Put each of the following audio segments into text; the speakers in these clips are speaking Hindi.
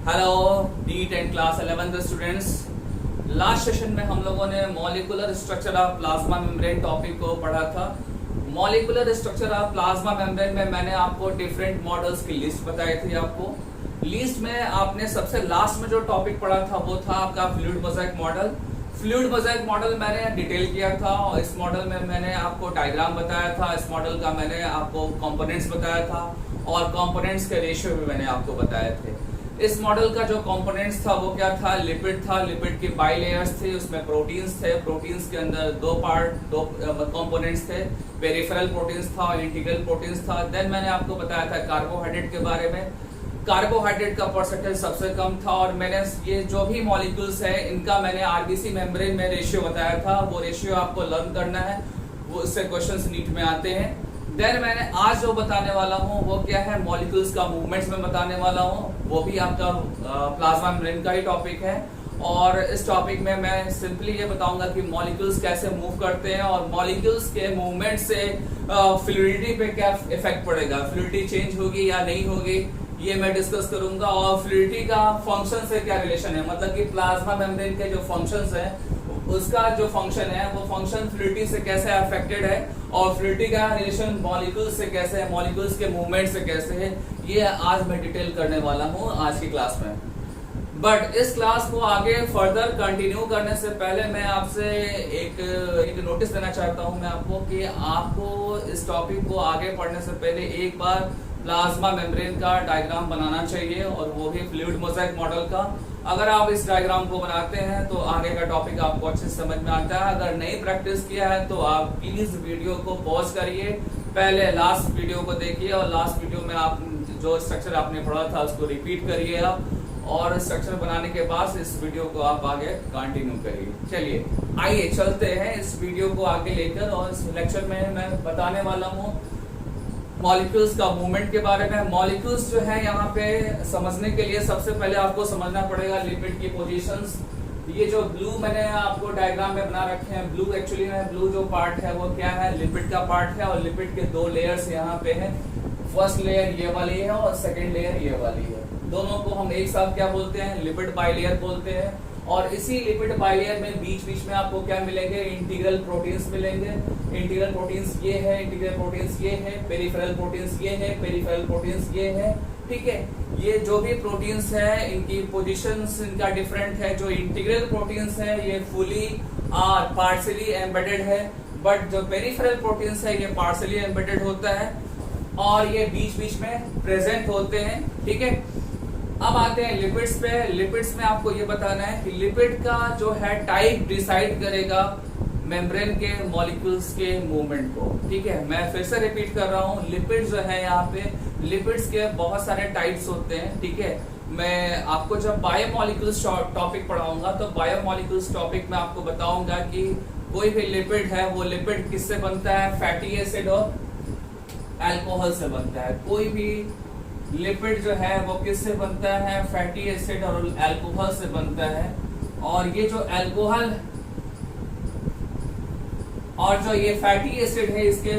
Hello D10 class 11th students. Last session में हम लोगों ने molecular structure of plasma membrane topic को पढ़ा था। Molecular structure of plasma membrane में मैंने आपको डिफरेंट मॉडल्स की लिस्ट बताई थी। आपको लिस्ट में आपने सबसे लास्ट में जो टॉपिक पढ़ा था वो था आपका fluid mosaic model. Fluid mosaic model मैंने डिटेल किया था और इस मॉडल में मैंने आपको डायग्राम बताया था। इस मॉडल का मैंने आपको कंपोनेंट्स बताया था और कंपोनेंट्स के रेशियो भी मैंने आपको बताए थे। इस मॉडल का जो कंपोनेंट्स था वो क्या था, लिपिड था। लिपिड की बाई लेयर्स थे, उसमें प्रोटीन्स थे। प्रोटीन्स के अंदर दो कंपोनेंट्स थे, पेरिफेरल प्रोटीन्स था और इंटीग्रल प्रोटीन्स था। देन मैंने आपको बताया था कार्बोहाइड्रेट के बारे में। कार्बोहाइड्रेट का परसेंटेज सबसे कम था और मैंने ये जो भी मॉलिक्यूल्स है इनका मैंने आरबीसी मेम्ब्रेन में रेशियो बताया था। वो रेशियो आपको लर्न करना है, वो इससे क्वेश्चंस नीट में आते हैं। देन मैंने आज जो बताने वाला हूँ वो क्या है, मॉलिक्यूल्स का मूवमेंट्स में बताने वाला हूँ। वो भी आपका प्लाज्मा मेम्ब्रेन का ही टॉपिक है और इस टॉपिक में मैं सिंपली ये बताऊंगा कि मॉलिक्यूल्स कैसे मूव करते हैं और मॉलिक्यूल्स के मूवमेंट से फ्लूइडिटी पे क्या इफेक्ट पड़ेगा, फ्लूइडिटी चेंज होगी या नहीं होगी, ये मैं डिस्कस करूंगा। और फ्लूइडिटी का फंक्शन से क्या रिलेशन है, मतलब कि प्लाज्मा मेम्ब्रेन के जो फंक्शंस हैं उसका जो फंक्शन है वो फंक्शन फ्लूइडिटी से कैसे अफेक्टेड है और फ्लूइडिटी का रिलेशन मॉलिक्यूल्स से कैसे है, मॉलिक्यूल्स के मूवमेंट से कैसे है, ये आज मैं डिटेल करने वाला हूँ आज की क्लास में। बट इस क्लास को आगे फर्दर कंटिन्यू करने से पहले मैं आपसे एक नोटिस देना चाहता हूँ मैं आपको कि आपको इस टॉपिक को आगे पढ़ने से पहले एक बार प्लाज्मा मेम्ब्रेन का डायग्राम बनाना चाहिए और वो भी फ्लूइड मोज़ेक मॉडल का। अगर आप इस डायग्राम को बनाते हैं तो आगे का टॉपिक आपको अच्छे से समझ में आता है। अगर नहीं प्रैक्टिस किया है तो आप प्लीज वीडियो को पॉज करिए, पहले लास्ट वीडियो को देखिए और लास्ट वीडियो में आप जो स्ट्रक्चर आपने पढ़ा था उसको रिपीट करिए आप, और स्ट्रक्चर बनाने के बाद इस वीडियो को आप आगे कंटिन्यू करिए। चलिए आइए चलते हैं इस वीडियो को आगे लेकर और इस लेक्चर में मैं बताने वाला हूँ मॉलिक्यूल्स का मूवमेंट के बारे में। मॉलिक्यूल्स जो है यहाँ पे समझने के लिए सबसे पहले आपको समझना पड़ेगा लिपिड की पोजीशंस। ये जो ब्लू मैंने आपको डायग्राम में बना रखे हैं, ब्लू एक्चुअली में ब्लू जो पार्ट है वो क्या है, लिपिड का पार्ट है और लिपिड के दो लेयर्स यहाँ पे है। फर्स्ट लेयर ये वाली है और सेकेंड लेयर ये वाली है। दोनों को हम एक साथ क्या बोलते हैं, लिपिड बाइलेयर बोलते हैं। और इसी लिपिड बाइलेयर में बीच बीच में आपको क्या मिलेंगे, इंटीग्रल प्रोटीन्स मिलेंगे। इंटीग्रल प्रोटीन्स ये है, इंटीग्रल प्रोटीन्स ये है, पेरिफेरल प्रोटीन्स ये है, पेरिफेरल प्रोटीन्स ये है। ठीक है, ये जो भी प्रोटीन्स है इनकी पोजीशंस इनका डिफरेंट है। जो इंटीग्रल प्रोटीन्स है ये फुली पार्शियली एम्बेडेड है, बट जो पेरिफेरल प्रोटीन्स है ये पार्शियली एम्बेडेड होता है और ये बीच बीच में प्रेजेंट होते हैं। ठीक है, अब आते हैं लिपिड्स पे। लिपिड्स में आपको ये बताना है कि लिपिड का जो है टाइप डिसाइड करेगा मेम्ब्रेन के मॉलिक्यूल्स के मूवमेंट को। ठीक है, मैं फिर से रिपीट कर रहा हूँ, लिपिड जो है यहाँ पे लिपिड्स के बहुत सारे टाइप्स होते हैं। ठीक है, मैं आपको जब बायोमॉलिक्यूल्स टॉपिक पढ़ाऊंगा तो बायोमॉलिक्यूल्स टॉपिक में आपको बताऊंगा कि कोई भी लिपिड है वो लिपिड किससे बनता है, फैटी एसिड और अल्कोहल से बनता है। कोई भी लिपिड जो है वो किससे बनता है, फैटी एसिड और अल्कोहल से बनता है। और ये जो अल्कोहल और जो ये फैटी एसिड है इसके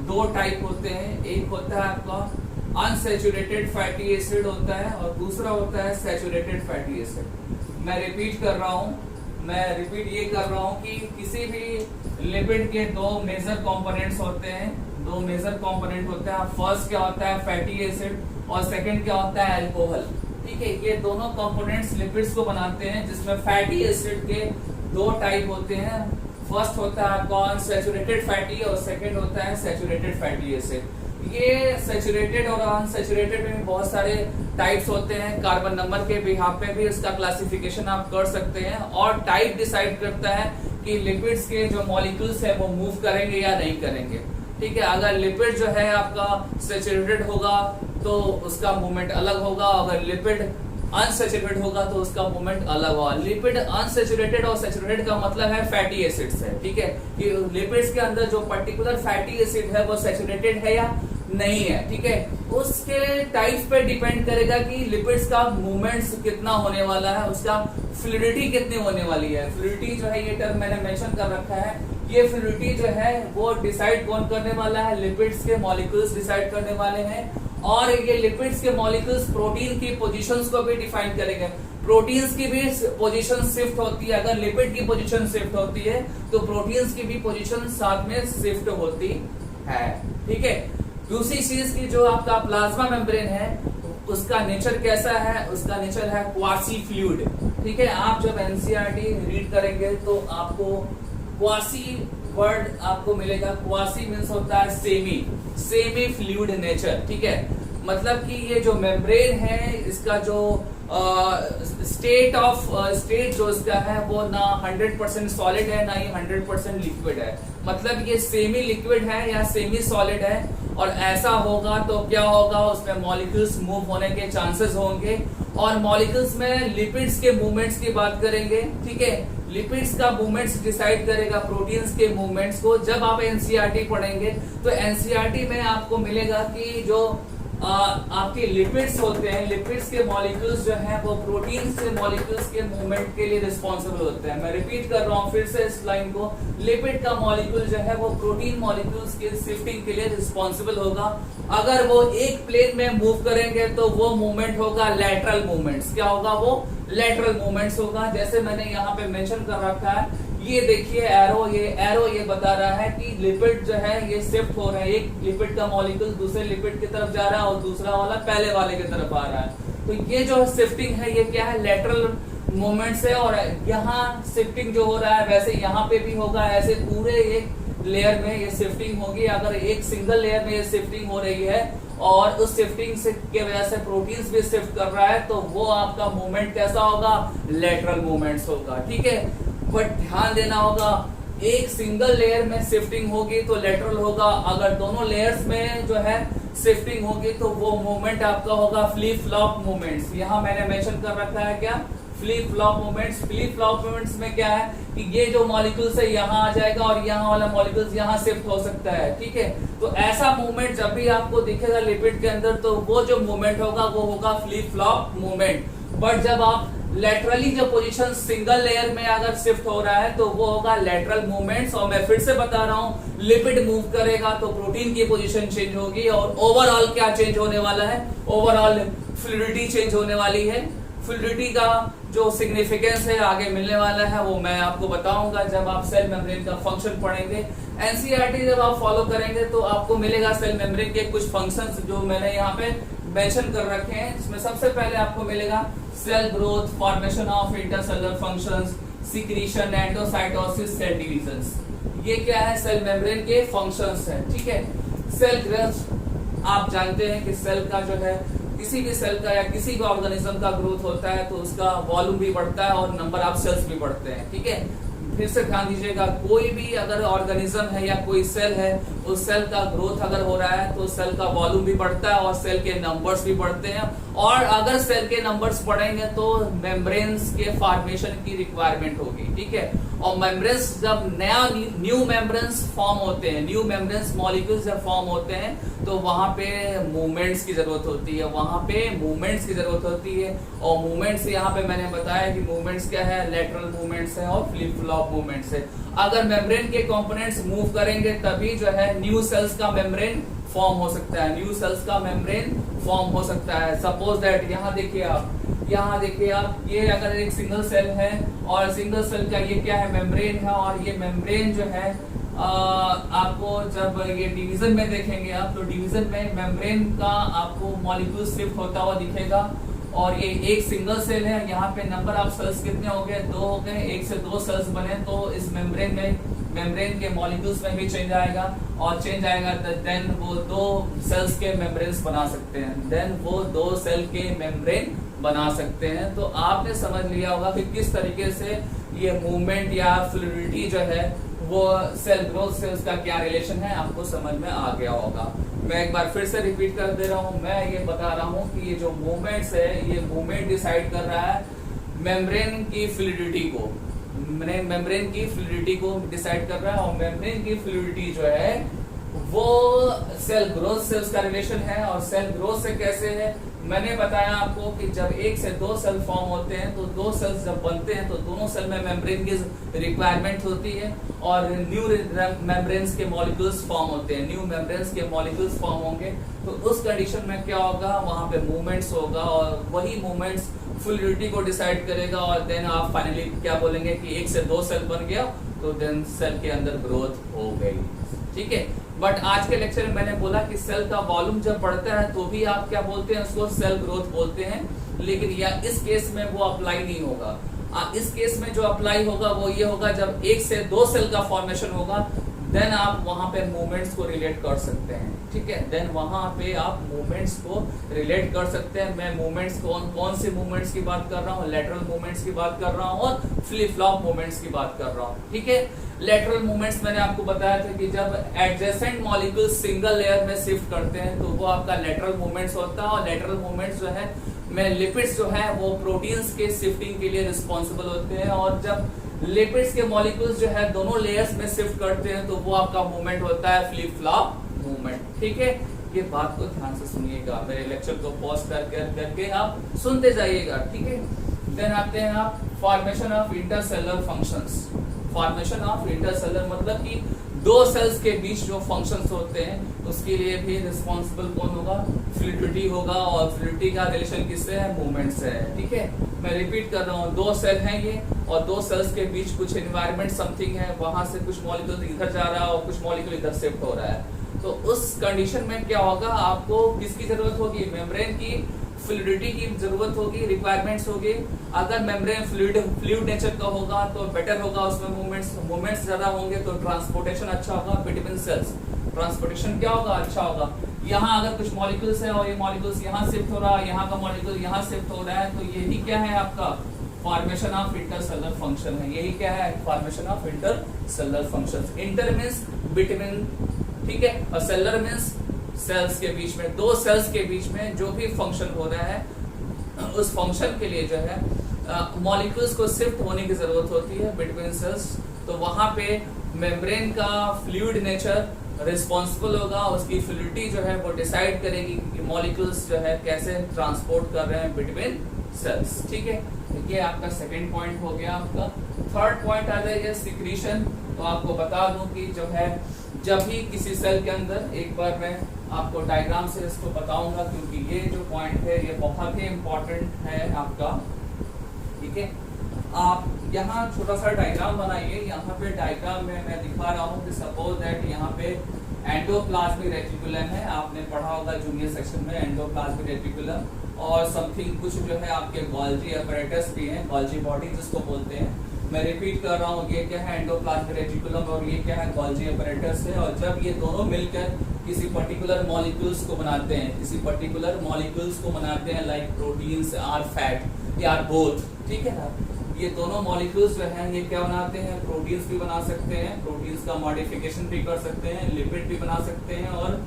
दो टाइप होते हैं। एक होता है आपका अनसैचुरेटेड फैटी एसिड होता है और दूसरा होता है सैचुरेटेड फैटी एसिड। मैं रिपीट कर रहा हूँ, मैं रिपीट ये कर रहा हूँ कि किसी भी लिपिड के दो मेजर कंपोनेंट्स होते हैं, दो मेजर कंपोनेंट होते हैं। फर्स्ट क्या होता है, फैटी एसिड और सेकंड क्या होता है, अल्कोहल। ठीक है, ये दोनों कंपोनेंट्स लिपिड्स को बनाते हैं जिसमें फैटी एसिड के दो टाइप होते हैं। फर्स्ट होता है आपका अनसैचुरेटेड फैटी और सेकंड होता है सैचुरेटेड फैटी एसिड। ये सैचुरेटेड और अनसैचुरेटेड में बहुत सारे टाइप्स होते हैं। कार्बन नंबर के बिहाफ पे भी इसका क्लासिफिकेशन आप कर सकते हैं और टाइप डिसाइड करता है कि लिपिड्स के जो मॉलिक्यूल्स है वो मूव करेंगे या नहीं करेंगे। ठीक है, अगर लिपिड जो है आपका सैचुरेटेड होगा तो उसका मूवमेंट अलग होगा, अगर लिपिड अनसैचुरेटेड होगा तो उसका मूवमेंट अलग होगा। लिपिड अनसैचुरेटेड और सैचुरेटेड का मतलब है फैटी एसिड्स है। ठीक है, कि लिपिड्स के अंदर जो पर्टिकुलर फैटी एसिड है वो सैचुरेटेड है या नहीं है। ठीक है, उसके टाइप्स पे डिपेंड करेगा कि लिपिड्स का मूवमेंट्स कितना होने वाला है, उसका फ्लूइडिटी कितनी होने वाली है। फ्लूइडिटी जो है ये टर्म मैंने मेंशन कर रखा है। ये फ्लूइडिटी जो है वो डिसाइड कौन करने वाला है, लिपिड्स के मॉलिक्यूल्स डिसाइड करने वाले हैं और ये लिपिड्स के मॉलिक्यूल्स प्रोटीन की पोजीशंस को भी डिफाइन करेंगे। प्रोटीन्स की भी पोजीशन शिफ्ट होती है, अगर लिपिड की पोजीशन शिफ्ट होती है तो प्रोटीन्स की भी पोजीशन साथ में शिफ्ट होती है। ठीक है, दूसरी चीज की जो आपका प्लाज्मा मेम्ब्रेन है उसका नेचर कैसा है, उसका नेचर है क्वासी फ्लूइड। ठीक है, आप जब एनसीईआरटी रीड करेंगे तो आपको क्वासी वर्ड आपको मिलेगा। क्वासी मीन्स होता है सेमी फ्लूइड नेचर। ठीक है, मतलब कि ये जो मेम्ब्रेन है इसका जो स्टेट जो इसका है वो ना 100% सॉलिड है ना ही 100% लिक्विड है, मतलब ये सेमी लिक्विड है या सेमी सॉलिड है। और ऐसा होगा तो क्या होगा, उसमें मॉलिक्यूल्स मूव होने के चांसेस होंगे। और मॉलिक्यूल्स में लिपिड्स के मूवमेंट्स की बात करेंगे। ठीक है, लिपिड्स का मूवमेंट्स डिसाइड करेगा प्रोटीन्स के मूवमेंट्स को। जब आप एनसीईआरटी पढ़ेंगे तो एनसीईआरटी में आपको मिलेगा कि जो आपके लिपिड्स होते हैं, लिपिड्स के मॉलिक्यूल्स जो हैं वो प्रोटीन से मॉलिक्यूल्स के मूवमेंट के लिए रिस्पॉन्सिबल होते हैं। मैं रिपीट कर रहा हूँ फिर से इस लाइन को, लिपिड का मॉलिक्यूल जो है वो प्रोटीन मॉलिक्यूल्स के शिफ्टिंग के लिए रिस्पॉन्सिबल होगा। अगर वो एक प्लेन में मूव करेंगे तो वो मूवमेंट होगा लैटरल मूवमेंट्स। क्या होगा, वो लैटरल मूवमेंट्स होगा। जैसे मैंने यहाँ पे मेंशन कर रखा है, ये देखिए एरो ये बता रहा है कि लिपिड जो है ये शिफ्ट हो रहा है। एक लिपिड का मॉलिक्यूल दूसरे लिपिड की तरफ जा रहा है और दूसरा वाला पहले वाले की तरफ आ रहा है। तो ये जो शिफ्टिंग है ये क्या है, लेटरल मूवमेंट्स है। और यहाँ शिफ्टिंग जो हो रहा है वैसे यहाँ पे भी होगा, ऐसे पूरे एक लेयर में ये शिफ्टिंग होगी। अगर एक सिंगल लेयर में ये शिफ्टिंग हो रही है और उस शिफ्टिंग से के वजह से प्रोटीन्स भी शिफ्ट कर रहा है तो वो आपका मूवमेंट कैसा होगा, लेटरल मूवमेंट्स होगा। ठीक है, बट ध्यान देना होगा, एक सिंगल लेयर में शिफ्टिंग होगी तो लेटरल होगा, अगर दोनों लेयर्स में जो है शिफ्टिंग होगी तो वो मूवमेंट आपका होगा फ्लिप फ्लॉप मूवमेंट्स। यहाँ मैंने मेंशन कर रखा है क्या, flip flop movements. Flip flop movements में क्या है कि ये जो मॉलिक्यूल्स है यहाँ आ जाएगा और यहाँ वाला मॉलिक्यूल्स यहाँ शिफ्ट हो सकता है। ठीक है, तो ऐसा मूवमेंट जब भी आपको दिखेगा लिपिड के अंदर तो वो जो मूवमेंट होगा वो होगा फ्लिप फ्लॉप मूवमेंट। बट जब आप लेटरली जो पोजीशन सिंगल लेयर में अगर शिफ्ट हो रहा है तो वो होगा लेटरल मूवमेंट्स। और मैं फिर से बता रहा हूँ, लिपिड मूव करेगा तो प्रोटीन की पोजीशन चेंज होगी और ओवरऑल क्या चेंज होने वाला है, ओवरऑल फ्लूइडिटी चेंज होने वाली है। फ्लूइडिटी का जो सिग्निफिकेंस है आगे मिलने वाला है वो मैं आपको बताऊंगा जब आप सेल मेम्ब्रेन का फंक्शन पढ़ेंगे। एनसीईआरटी जब आप फॉलो करेंगे तो आपको मिलेगा सेल मेम्ब्रेन के कुछ फंक्शंस जो मैंने यहाँ पे मेंशन कर रखे हैं। इसमें सबसे पहले आपको मिलेगा cell growth, formation of intercellular functions, secretion, endocytosis, cell divisions. ये क्या है, सेल मेम्ब्रेन के फंक्शंस हैं। ठीक है, सेल ग्रोथ आप जानते हैं कि सेल का जो है किसी भी सेल का या किसी भी ऑर्गेनिज्म का ग्रोथ होता है तो उसका वॉल्यूम भी बढ़ता है और नंबर ऑफ सेल्स भी बढ़ते हैं। ठीक है, फिर से ध्यान दीजिएगा, कोई भी अगर ऑर्गेनिज्म है या कोई सेल है, उस सेल का ग्रोथ अगर हो रहा है तो सेल का वॉल्यूम भी बढ़ता है और सेल के नंबर्स भी बढ़ते हैं। और अगर सेल के नंबर्स बढ़ेंगे तो मेम्ब्रेन्स के फॉर्मेशन की रिक्वायरमेंट होगी। ठीक है, और मेम्ब्रेन्स जब न्यू मेम्ब्रेन्स फॉर्म होते हैं, न्यू मेम्ब्रेन्स मॉलिक्यूल्स जब फॉर्म होते हैं तो वहां पे मूवमेंट्स की जरूरत होती है, वहां पे मूवमेंट्स की जरूरत होती है। और मूवमेंट्स यहाँ पे मैंने बताया कि मूवमेंट्स क्या है, लेटरल मूवमेंट्स है और फ्लिप फ्लॉप मूवमेंट्स है। अगर मेम्ब्रेन के कंपोनेंट्स मूव करेंगे तभी जो है न्यू सेल्स का मेम्ब्रेन फॉर्म हो सकता है, न्यू सेल्स का मेम्ब्रेन फॉर्म हो सकता है। सपोज दैट यहाँ देखिए आप, ये अगर एक सिंगल सेल है और सिंगल सेल का ये क्या है, मेम्ब्रेन है। और ये मेम्ब्रेन जो है आपको जब ये डिवीजन में देखेंगे आप तो डिवीजन में मेम्ब्रेन का आपको मॉलिक्यूल शिफ्ट होता हुआ दिखेगा। और ये एक सिंगल सेल है, यहाँ पे नंबर ऑफ सेल्स कितने हो गए, 2 हो गए, 1 से 2 सेल्स बने तो इस मेम्ब्रेन के मॉलिक्यूल्स में भी चेंज आएगा और चेंज आएगा देन वो 2 सेल्स के मेम्ब्रेन्स बना सकते हैं, देन वो 2 सेल के मेम्ब्रेन बना सकते हैं। तो आपने समझ लिया होगा कि किस तरीके से ये मूवमेंट या फ्लूइडिटी जो है वो सेल ग्रोथ से उसका क्या रिलेशन है आपको समझ में आ गया होगा। मैं एक बार फिर से रिपीट कर दे रहा हूँ, मैं ये बता रहा हूँ कि ये जो मूवमेंट्स है ये मूवमेंट डिसाइड कर रहा है मेम्ब्रेन की फ्लूइडिटी को, मेम्ब्रेन की फ्लूइडिटी को डिसाइड कर रहा है। और मेम्ब्रेन की फ्लूइडिटी जो है वो सेल ग्रोथ से उसका रिलेशन है। और सेल ग्रोथ से कैसे है, मैंने बताया आपको कि जब एक से दो सेल फॉर्म होते हैं तो दो सेल्स जब बनते हैं तो दोनों सेल में मेम्ब्रेन की रिक्वायरमेंट होती है और न्यू मेम्ब्रेन्स के मॉलिक्यूल्स फॉर्म होते हैं, न्यू मेम्ब्रेन्स के मॉलिक्यूल्स फॉर्म होंगे। तो उस कंडीशन में क्या होगा, वहां पे मूवमेंट्स होगा और वही मूवमेंट्स फ्लूइडिटी को डिसाइड करेगा और देन आप फाइनली क्या बोलेंगे कि एक से दो सेल बन गया तो देन सेल के अंदर ग्रोथ हो गई। ठीक है, बट आज के लेक्चर में मैंने बोला कि सेल का वॉल्यूम जब बढ़ता है तो भी आप क्या बोलते हैं, उसको सेल ग्रोथ बोलते हैं। लेकिन या इस केस में वो अप्लाई नहीं होगा। इस केस में जो अप्लाई होगा वो ये होगा, जब एक से दो सेल का फॉर्मेशन होगा देन आप वहां पे मूवमेंट्स को रिलेट कर सकते हैं। ठीक है, देन वहां पे आप मूवमेंट्स को रिलेट कर सकते हैं। मैं मूवमेंट्स कौन से मूवमेंट्स की बात कर रहा हूँ, लेटरल मूवमेंट्स की बात कर रहा हूँ और फ्लिप फ्लॉप मूवमेंट्स की बात कर रहा हूँ। ठीक है, लेटरल मूवमेंट्स मैंने आपको बताया था कि जब एडजेसेंट मॉलिक्यूल सिंगल लेयर में शिफ्ट करते हैं तो वो आपका लेटरल मूवमेंट्स होता है। और लेटरल मूवमेंट्स जो है में लिपिड्स जो है वो प्रोटीन्स के शिफ्टिंग के लिए रिस्पॉन्सिबल होते हैं। और जब लिपिड्स के मॉलिक्यूल्स जो है दोनों लेयर्स में शिफ्ट करते हैं तो वो आपका मूवमेंट होता है फ्लिप फ्लॉप मूवमेंट। ठीक है, ये बात को ध्यान से सुनिएगा, मेरे लेक्चर को पॉज करके आप सुनते जाइएगा। ठीक है, देन आते हैं आप formation of intercellular functions. Formation of intercellular मतलब कि दो सेल्स के बीच जो फंक्शंस होते हैं उसके लिए भी रिस्पॉन्सिबल कौन होगा, फ्लूइडिटी होगा। और फ्लूइडिटी का रिलेशन किससे है, मूवमेंट से है। ठीक है, मैं रिपीट कर रहा हूँ, दो सेल हैं ये और दो सेल्स के बीच कुछ एनवायरनमेंट समथिंग है, वहां से कुछ मॉलिक्यूल इधर जा रहा है और कुछ मॉलिक्यूल इधर शिफ्ट हो रहा है। तो उस कंडीशन में क्या होगा, आपको किसकी जरूरत होगी, मेम्ब्रेन की फ्लूइडिटी की जरूरत होगी, रिक्वायरमेंट्स होगी। अगर मेम्ब्रेन फ्लूइड नेचर का होगा तो बेटर होगा, उसमें मूवमेंट्स ज्यादा होंगे तो ट्रांसपोर्टेशन अच्छा होगा बिटवीन सेल्स। ट्रांसपोर्टेशन क्या होगा, अच्छा होगा। यहाँ अगर कुछ मॉलिक्यूल्स है और ये मॉलिक्यूल्स यहाँ शिफ्ट हो रहा है, यहाँ का मॉलिक्यूल यहाँ शिफ्ट हो रहा है, तो यही क्या है आपका फॉर्मेशन ऑफ इंटरसेलुलर फंक्शन है। यही क्या है, formation of intercellular function. Inter means between, ठीक है, और सेलुलर मींस सेल्स के बीच में, दो सेल्स के बीच में जो भी फंक्शन हो रहा है उस फंक्शन के लिए जो है मॉलिक्यूल्स को शिफ्ट होने की जरूरत होती है बिटवीन सेल्स। तो वहां पे मेम्ब्रेन का फ्लूइड नेचर रिस्पॉन्सिबल होगा, उसकी फ्लूइडिटी जो है वो डिसाइड करेगी कि मॉलिक्यूल्स जो है कैसे ट्रांसपोर्ट कर रहे हैं बिटवीन सेल्स। ठीक है, ये आपका सेकेंड पॉइंट हो गया। आपका थर्ड पॉइंट आ जाएगा सिक्रीशन। तो आपको बता दूं कि जो है जब भी किसी सेल के अंदर, एक बार मैं आपको डायग्राम से इसको बताऊंगा क्योंकि ये जो पॉइंट है ये बहुत ही इम्पोर्टेंट है आपका। ठीक है, आप यहाँ छोटा सा डायग्राम बनाइए। यहाँ पे डायग्राम में मैं दिखा रहा हूँ कि सपोज दैट यहाँ पे एंडोप्लाज्मिक रेटिकुलम है, आपने पढ़ा होगा जूनियर सेक्शन में एंडोप्लाज्मिक रेटिकुलम। और समथिंग कुछ जो है आपके गोल्जी अपैरेटस भी हैं, गोल्जी बॉडी जिसको बोलते हैं। मैं रिपीट कर रहा हूँ, ये क्या है एंडोप्लाज्मिक रेटिकुलम और ये क्या है गोल्जी अपैरेटस है। और जब ये दोनों मिलकर किसी पर्टिकुलर मॉलिक्यूल्स को बनाते हैं, किसी पर्टिकुलर मॉलिक्यूल्स को बनाते हैं लाइक प्रोटीन्स आर फैट या बोथ, ठीक है ना। ये दोनों मॉलिक्यूल्स जो हैं ये क्या बनाते हैं, प्रोटीन्स भी बना सकते हैं, प्रोटीन्स का मॉडिफिकेशन भी कर सकते हैं, लिपिड भी बना सकते हैं और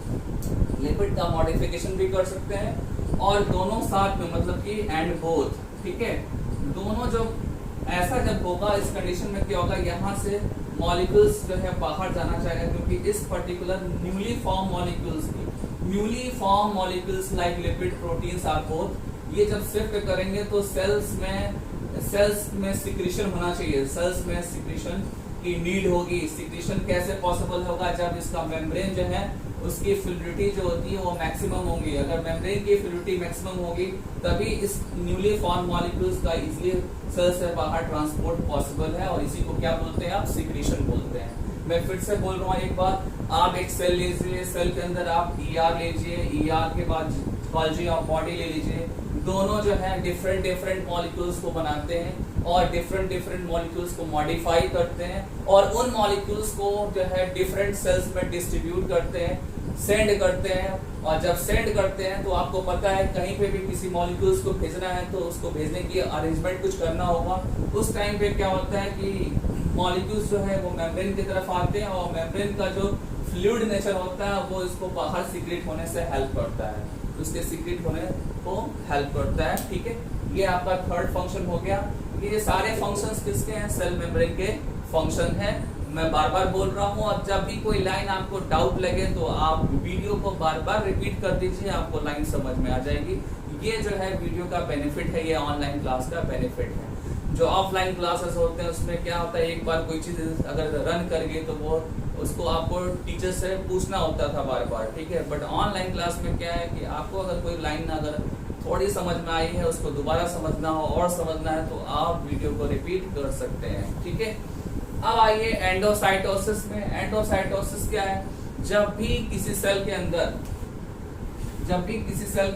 लिपिड का मॉडिफिकेशन भी कर सकते हैं। और दोनों साथ में मतलब कि एंड बोथ, ठीक है, दोनों जो ऐसा जब होगा इस कंडीशन में क्या होगा, यहाँ से मॉलिक्यूल्स जो है बाहर जाना चाहिए क्योंकि इस particular newly form molecules like lipid proteins are both, ये जब शिफ्ट करेंगे तो सेल्स में सिक्रीशन होना चाहिए, सेल्स में सिक्रीशन की नीड होगी। सिक्रीशन कैसे पॉसिबल होगा, जब इसका मेम्ब्रेन जो है उसकी फ्लूइडिटी जो होती है वो मैक्सिमम होगी। अगर मेम्ब्रेन की फ्लूइडिटी मैक्सिमम होगी तभी इस न्यूली फॉर्म मॉलिक्यूल्स का इजीली सेल से बाहर ट्रांसपोर्ट पॉसिबल है और इसी को क्या बोलते हैं आप, सिक्रीशन बोलते हैं। मैं फिर से बोल रहा हूँ एक बार, आप एक सेल लीजिए, सेल के अंदर आप ER लीजिए, ER के बाद गोल्जी ऑफ बॉडी ले लीजिए। दोनों जो है डिफरेंट मॉलिक्यूल्स को बनाते हैं और डिफरेंट मॉलिक्यूल्स को मॉडिफाई करते हैं और उन मॉलिक्यूल्स को जो है डिफरेंट सेल्स में डिस्ट्रीब्यूट करते हैं, सेंड करते हैं। और जब सेंड करते हैं तो आपको पता है कहीं पे भी किसी मॉलिक्यूल्स को भेजना है तो उसको भेजने की अरेंजमेंट कुछ करना होगा। उस टाइम पे क्या होता है कि मॉलिक्यूल्स जो है वो मेम्ब्रेन की तरफ आते हैं और मेम्ब्रेन का जो फ्लूइड नेचर होता है वो इसको बाहर सीक्रेट होने से हेल्प करता है, उसके सीक्रेट होने को हेल्प करता है। ठीक है, ये आपका थर्ड फंक्शन हो गया। ये सारे फंक्शंस किसके हैं, सेल मेम्ब्रेन के फंक्शन है। मैं बार बार बोल रहा हूँ, और जब भी कोई लाइन आपको डाउट लगे तो आप वीडियो को बार बार रिपीट कर दीजिए, आपको लाइन समझ में आ जाएगी। ये जो है वीडियो का बेनिफिट है, ये ऑनलाइन क्लास का बेनिफिट है। जो ऑफलाइन क्लासेस होते हैं उसमें क्या होता है, एक बार कोई चीज अगर रन कर गई तो वो उसको आपको टीचर से पूछना होता था बार बार, ठीक है। बट ऑनलाइन क्लास में क्या है कि आपको अगर कोई लाइन अगर थोड़ी समझ में आई है, उसको दोबारा समझना हो और समझना है तो आप वीडियो को रिपीट कर सकते हैं, ठीक है। अब आइए एंडोसाइटोसिस में। एंडोसाइटोसिस क्या है, जब भी किसी सेल के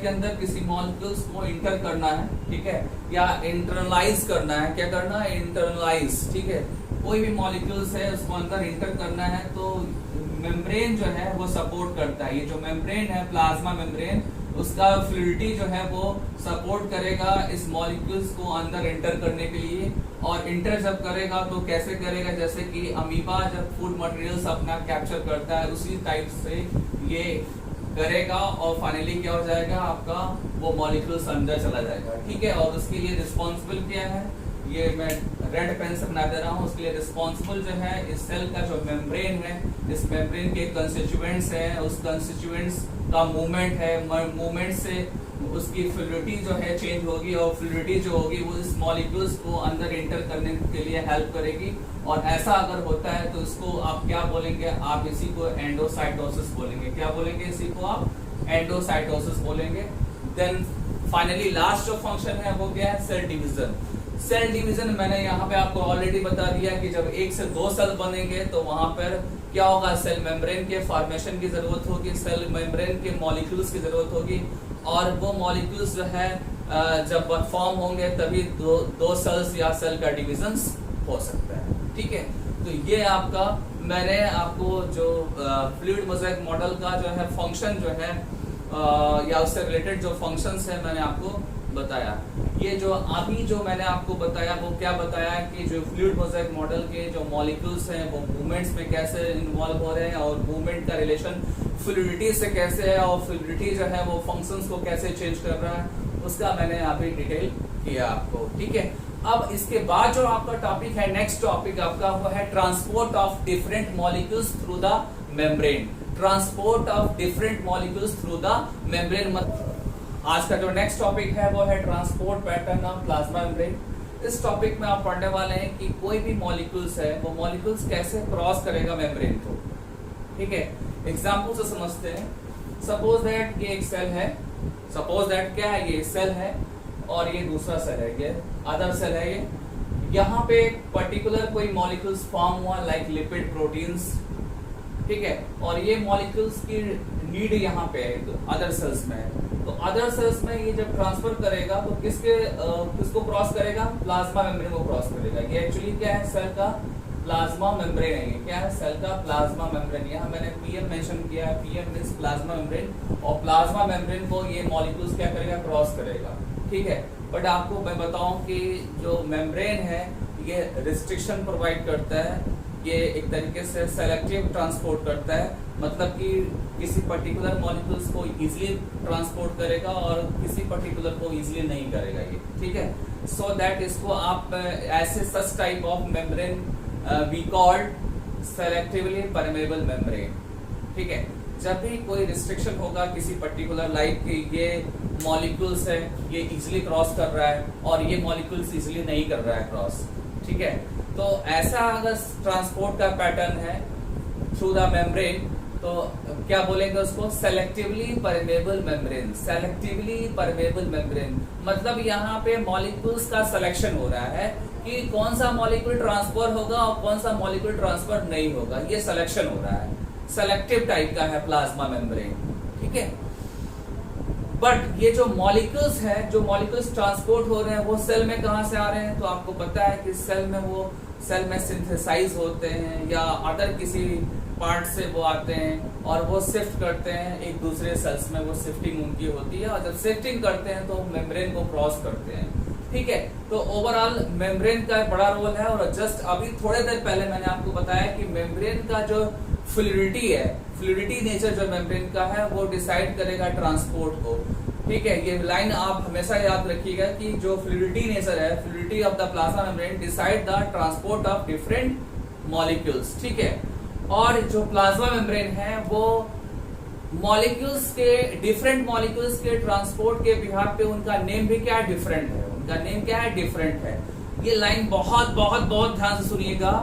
अंदर किसी मॉलिक्यूल्स को इंटर करना है, ठीक है, या इंटरनलाइज करना है, क्या करना है, इंटरनलाइज, ठीक है। कोई भी मॉलिक्यूल्स है उसको अंदर इंटर करना है तो मेम्ब्रेन जो है वो सपोर्ट करता है। ये जो मेम्ब्रेन है, प्लाज्मा मेम्ब्रेन, उसका फ्लूइडिटी जो है वो सपोर्ट करेगा इस मॉलिक्यूल्स को अंदर इंटर करने के लिए। और इंटर जब करेगा तो कैसे करेगा, जैसे कि अमीबा जब फूड मटेरियल्स अपना कैप्चर करता है उसी टाइप से ये करेगा, और फाइनली क्या हो जाएगा, आपका वो मॉलिक्यूल्स अंदर चला जाएगा, ठीक है। और उसके लिए रिस्पॉन्सिबल क्या है, ये मैं रेड पेन से बना दे रहा हूँ। उसके लिए रिस्पॉन्सिबल जो है इस सेल का जो मेम्ब्रेन है, इस मेम्ब्रेन के कंस्टिट्यूएंट्स हैं, उस कंस्टिट्यूएंट्स का मूवमेंट है, मूवमेंट से उसकी फ्लूइडिटी जो है चेंज होगी, और फ्लूइडिटी जो होगी वो इस मॉलिक्यूल्स को अंदर इंटर करने के लिए हेल्प करेगी। और ऐसा अगर होता है तो इसको आप क्या बोलेंगे, आप इसी को एंडोसाइटोसिस बोलेंगे। क्या बोलेंगे, इसी को आप एंडोसाइटोसिस बोलेंगे। देन फाइनली लास्ट जो फंक्शन है वो क्या है, सेल डिवीजन। सेल डिवीजन मैंने यहाँ पे आपको ऑलरेडी बता दिया कि जब एक से दो सेल बनेंगे तो वहां पर क्या होगा, सेल मेम्ब्रेन के फॉर्मेशन की जरूरत होगी, सेल मेम्ब्रेन के मॉलिक्यूल्स की जरूरत होगी, और वो मॉलिक्यूल्स जो है जब फॉर्म होंगे तभी दो सेल्स या सेल का डिविजन हो सकता है, ठीक है। तो ये आपका मैंने आपको जो फ्लूइड मोज़ेक मॉडल का जो है फंक्शन जो है या उससे रिलेटेड जो फंक्शंस है मैंने आपको बताया। ये जो अभी जो मैंने आपको बताया वो क्या बताया कि जो फ्लूइड मोज़ेक मॉडल के जो मॉलिक्यूल्स हैं वो मूवमेंट्स में कैसे इन्वॉल्व हो रहे हैं, और मूवमेंट का रिलेशन फ्लूइडिटी से कैसे है, और फ्लूइडिटी जो है वो फंक्शंस को कैसे चेंज कर रहा है, उसका मैंने अभी डिटेल किया आपको, ठीक है। अब इसके बाद जो आपका टॉपिक है, नेक्स्ट टॉपिक आपका वो है transport of different molecules through the membrane. Transport of different molecules through the membrane. आज का जो नेक्स्ट टॉपिक है वो है transport pattern of plasma membrane. इस टॉपिक में आप पढ़ने वाले हैं कि कोई भी मॉलिक्यूल्स है वो मॉलिक्यूल्स कैसे क्रॉस करेगा मेम्ब्रेन को, ठीक है। एग्जाम्पल से समझते हैं। सपोज दैट ये एक सेल है, सपोज दैट क्या है, ये सेल है और ये दूसरा सेल है, ये अदर सेल है। ये यहाँ पे पर्टिकुलर कोई मॉलिक्यूल्स फॉर्म हुआ लाइक लिपिड प्रोटीन्स, ठीक है, और ये मॉलिक्यूल्स की नीड यहाँ पे है अदर सेल्स में। तो अदर सेल्स में ये जब ट्रांसफर करेगा तो किसको क्रॉस करेगा, प्लाज्मा मेम्ब्रेन को क्रॉस करेगा। ये एक्चुअली क्या है, सेल का प्लाज्मा मेम्ब्रेन है। ये क्या है, सेल का प्लाज्मा मेम्ब्रेन। यहाँ मैंने पीएम मेंशन किया है, पीएम मींस प्लाज्मा मेम्ब्रेन, और प्लाज्मा मेम्ब्रेन को ये मॉलिक्यूल्स क्या करेगा, क्रॉस करेगा, ठीक है। बट आपको मैं बताऊं कि जो मेम्ब्रेन है ये रिस्ट्रिक्शन प्रोवाइड करता है, ये एक तरीके से सेलेक्टिव ट्रांसपोर्ट करता है, मतलब कि किसी पर्टिकुलर मॉलिक्यूल्स को इजीली ट्रांसपोर्ट करेगा और किसी पर्टिकुलर को इजीली नहीं करेगा ये, ठीक है। सो दैट इसको आप ऐसे such type of membrane we called selectively permeable membrane, ठीक है। जब भी कोई रिस्ट्रिक्शन होगा किसी पर्टिकुलर लाइक ये मॉलिक्यूल्स है ये इजीली क्रॉस कर रहा है और ये मॉलिक्यूल्स इजीली नहीं कर रहा है क्रॉस, ठीक है। तो ऐसा अगर ट्रांसपोर्ट का पैटर्न है थ्रू द मेम्ब्रेन तो क्या बोलेंगे उसको, selectively permeable membrane. Selectively permeable membrane मतलब यहाँ पे मॉलिक्यूल्स का सिलेक्शन हो रहा है कि कौन सा मॉलिक्यूल ट्रांसफर होगा और कौन सा मॉलिक्यूल ट्रांसफर नहीं होगा, ये सिलेक्शन हो रहा है। सेलेक्टिव टाइप का है प्लाज्मा मेम्ब्रेन, ठीक है। बट ये जो मॉलिक्यूल्स है, जो मॉलिक्यूल्स ट्रांसपोर्ट हो रहे हैं वो सेल में कहाँ से आ रहे हैं, तो आपको पता है कि सेल में सिंथेसाइज होते हैं या अदर किसी पार्ट से वो आते हैं और वो शिफ्ट करते हैं एक दूसरे सेल्स में, वो शिफ्टिंग उनकी होती है, और जब शिफ्टिंग करते हैं तो मेम्ब्रेन को क्रॉस करते हैं, ठीक है। तो ओवरऑल मेम्ब्रेन का बड़ा रोल है। और जस्ट अभी थोड़े देर पहले मैंने आपको बताया कि मेम्ब्रेन का जो फ्लूइडिटी है, फ्लूइडिटी नेचर जो मेम्ब्रेन का है वो डिसाइड करेगा ट्रांसपोर्ट को, ठीक है। ये लाइन आप हमेशा याद रखिएगा कि जो फ्लूइडिटी नेचर है, fluidity of the plasma membrane decide the transport of different molecules, ठीक है। और जो प्लाज्मा मेम्ब्रेन है वो मॉलिक्यूल्स के, डिफरेंट मॉलिक्यूल्स के ट्रांसपोर्ट के बिहार पे उनका नेम भी क्या है, डिफरेंट है। उनका नेम क्या है, डिफरेंट है। ये लाइन बहुत बहुत बहुत ध्यान से सुनिएगा।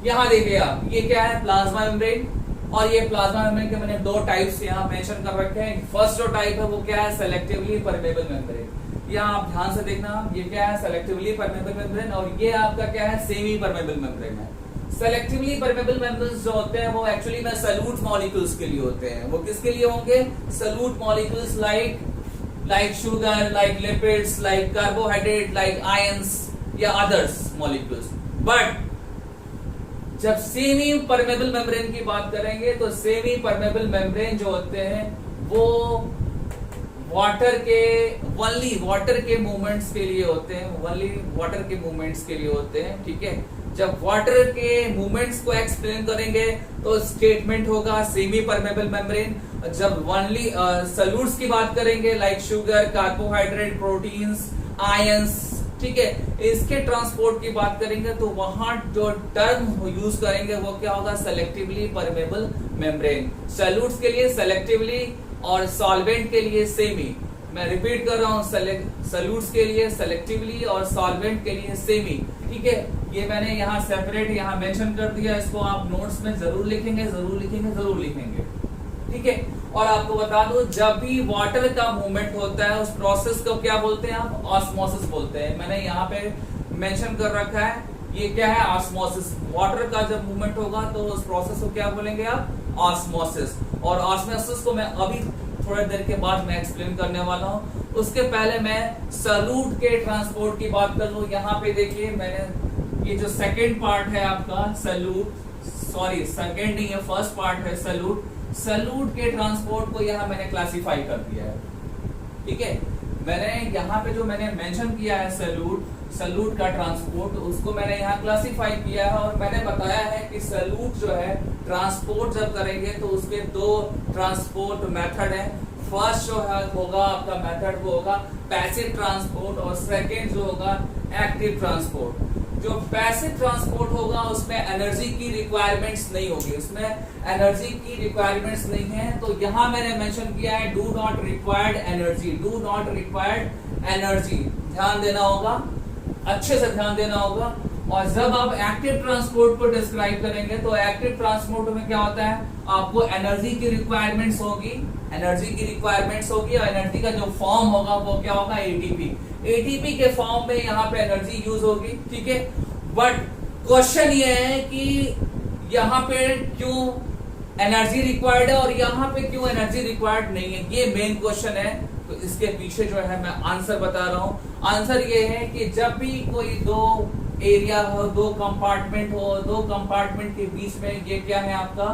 यहाँ देखिए आप, ये क्या है, प्लाज्मा मेम्ब्रेन। और ये प्लाज्मा मेम्ब्रेन के मैंने दो टाइप्स यहाँ मेंशन कर रखे हैं। फर्स्ट जो टाइप है वो क्या है, सेलेक्टिवली परमेबल मेम्ब्रेन। यहाँ आप ध्यान से देखना, ये क्या है, सेलेक्टिवली परमेबल मेम्ब्रेन। और ये आपका क्या है, सेमी परमेबल मेम्ब्रेन है। सेलेक्टिवली परमेबल मेम्ब्रेन्स जो होते हैं वो एक्चुअली में सॉल्यूट मॉलिक्यूल्स के लिए होते हैं। वो किसके लिए होंगे, solute molecules like sugar, like lipids, like carbohydrate, like ions या अदर्स मॉलिक्यूल्स। बट जब सेमी परमेबल मेम्ब्रेन की बात करेंगे तो सेमी परमेबल मेम्ब्रेन जो होते हैं वो ओनली वाटर के मूवमेंट्स के लिए होते हैं, ओनली वाटर के मूवमेंट्स के लिए होते हैं, ठीक है। जब वाटर के मूवमेंट्स को एक्सप्लेन करेंगे तो स्टेटमेंट होगा सेमी परमेबल मेम्ब्रेन। जब ओनली सॉल्यूट्स की बात करेंगे like sugar, carbohydrate, proteins, ions, ठीक है, इसके ट्रांसपोर्ट की बात करेंगे तो वहां जो टर्म यूज करेंगे वो क्या होगा, सेलेक्टिवली परमेबल मेम्ब्रेन। सॉल्यूट्स के लिए सेलेक्टिवली और सॉल्वेंट के लिए सेमी। मैं रिपीट कर रहा हूं, सॉल्यूट्स के लिए सेलेक्टिवली और सॉल्वेंट के लिए सेमी, ठीक है। ये मैंने यहाँ सेपरेट यहाँ मेंशन कर दिया, इसको आप नोट्स में जरूर लिखेंगे, जरूर लिखेंगे, जरूर लिखेंगे, ठीक है। और आपको बता दो, जब भी वाटर का मूवमेंट होता है उस प्रोसेस को क्या बोलते हैं, आप ऑस्मोसिस बोलते हैं। मैंने यहाँ पे मेंशन कर रखा है, ये क्या है, ऑस्मोसिस। वाटर का जब मूवमेंट होगा तो उस प्रोसेस को क्या बोलेंगे आप, ऑस्मोसिस। और ऑस्मोसिस को मैं अभी थोड़ी देर के बाद मैं एक्सप्लेन करने वाला हूँ। उसके पहले मैं सॉल्यूट के ट्रांसपोर्ट की बात कर लूं। यहाँ पे देखिए, मैंने ये जो सेकेंड पार्ट है आपका सॉल्यूट, सॉरी सेकेंड नहीं है, फर्स्ट पार्ट है सॉल्यूट। सॉल्यूट के ट्रांसपोर्ट को यहाँ मैंने क्लासिफाई कर दिया है, ठीक है। मैंने यहाँ पे जो मैंने मेंशन किया है सॉल्यूट का ट्रांसपोर्ट, उसको मैंने यहाँ क्लासिफाई किया है। और मैंने बताया है कि सॉल्यूट जो है ट्रांसपोर्ट जब करेंगे तो उसके दो ट्रांसपोर्ट मेथड है। फर्स्ट जो है होगा आपका मेथड वो होगा पैसिव ट्रांसपोर्ट, और सेकेंड जो होगा एक्टिव ट्रांसपोर्ट। जो पैसिव ट्रांसपोर्ट होगा उसमें एनर्जी की रिक्वायरमेंट्स नहीं होगी, उसमें एनर्जी की रिक्वायरमेंट्स नहीं है। तो यहाँ मैंने मेंशन किया है do not required energy, do not required energy. ध्यान देना होगा, अच्छे से ध्यान देना होगा। और जब आप एक्टिव ट्रांसपोर्ट को डिस्क्राइब करेंगे तो एक्टिव ट्रांसपोर्ट में क्या होता है, आपको एनर्जी की रिक्वायरमेंट्स होगी, एनर्जी की रिक्वायरमेंट्स होगी। और एनर्जी का जो फॉर्म होगा वो क्या होगा, एटीपी। एटीपी के फॉर्म में यहाँ पे एनर्जी यूज होगी, ठीक है। बट क्वेश्चन ये है कि यहाँ पे क्यों एनर्जी रिक्वायर्ड है और यहाँ पे क्यों एनर्जी रिक्वायर्ड नहीं है, ये मेन क्वेश्चन है। तो इसके पीछे जो है मैं आंसर बता रहा हूँ। आंसर ये है कि जब भी कोई दो एरिया हो, दो कंपार्टमेंट हो, दो कंपार्टमेंट के बीच में ये क्या है आपका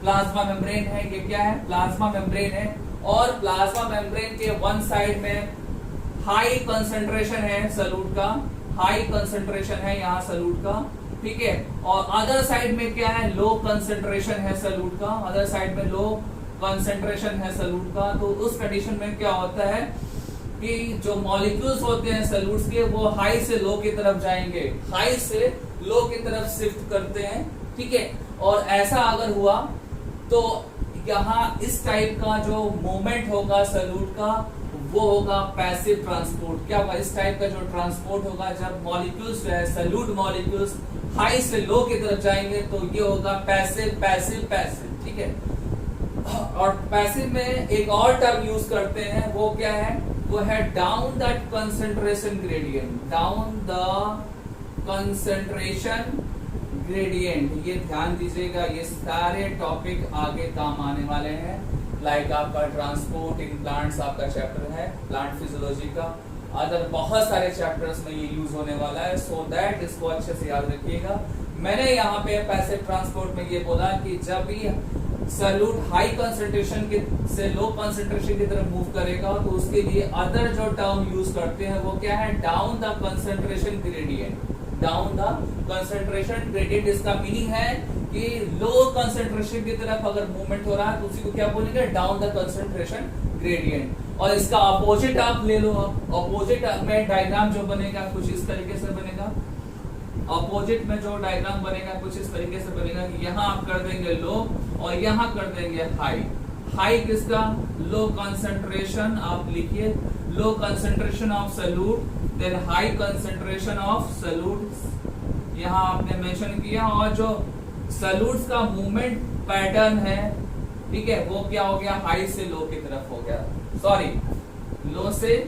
प्लाज्मा मेम्ब्रेन है, ये क्या है प्लाज्मा मेम्ब्रेन है। और प्लाज्मा मेम्ब्रेन के वन साइड में हाई कंसंट्रेशन है सॉल्यूट का, हाई कंसंट्रेशन है यहाँ सॉल्यूट का, ठीक है। और अदर साइड में क्या है, लो कंसंट्रेशन है सॉल्यूट का, अदर साइड में लो कंसंट्रेशन है सॉल्यूट का। तो उस कंडीशन में क्या होता है कि जो मॉलिक्यूल्स होते हैं सॉल्यूट्स के वो हाई से लो की तरफ जाएंगे, हाई से लो की तरफ शिफ्ट करते हैं, ठीक है। और ऐसा अगर हुआ तो यहाँ इस टाइप का जो मूवमेंट होगा सॉल्यूट का वो होगा पैसिव ट्रांसपोर्ट। क्या होगा, इस टाइप का जो ट्रांसपोर्ट होगा जब मॉलिक्यूल्स जो है सॉल्यूट मॉलिक्यूल्स हाई से लो की तरफ जाएंगे तो ये होगा पैसिव पैसिव पैसिव, ठीक है। और पैसिव में एक और टर्म यूज करते हैं, वो क्या है, वो है down the concentration gradient, down the concentration gradient. ये ध्यान दीजिएगा, ये सारे टॉपिक आगे काम आने वाले हैं। लाइक आपका ट्रांसपोर्ट इन प्लांट्स आपका चैप्टर है, प्लांट फिजियोलॉजी का, अदर बहुत सारे चैप्टर्स में ये यूज होने वाला है। सो दैट इसको अच्छे से याद रखिएगा। मैंने यहाँ पे पैसिव ट्रांसपोर्ट में ये बोला कि जब भी सॉल्यूट हाई कंसंट्रेशन से लो कंसंट्रेशन की तरफ मूव करेगा तो उसके लिए अदर जो टर्म यूज करते हैं वो क्या है, down the concentration gradient, down the concentration gradient. इसका मीनिंग है कि लो कंसंट्रेशन की तरफ अगर मूवमेंट हो रहा है तो उसी को क्या बोलेंगे, डाउन द कंसंट्रेशन ग्रेडियंट। और इसका अपोजिट आप ले लो, अपोजिट में डायग्राम जो बनेगा कुछ इस तरीके से बनेगा। अपोजिट में जो डायग्राम बनेगा कुछ इस तरीके से बनेगा कि यहाँ आप कर देंगे लो और यहाँ कर देंगे हाई। हाई किसका? लो कंसंट्रेशन, आप लिखिए low concentration of solute, then high concentration of solute यहाँ आपने मेंशन किया। और जो सॉल्यूट्स का मूवमेंट पैटर्न है, ठीक है, वो क्या हो गया? हाई से लो की तरफ हो गया, सॉरी लो से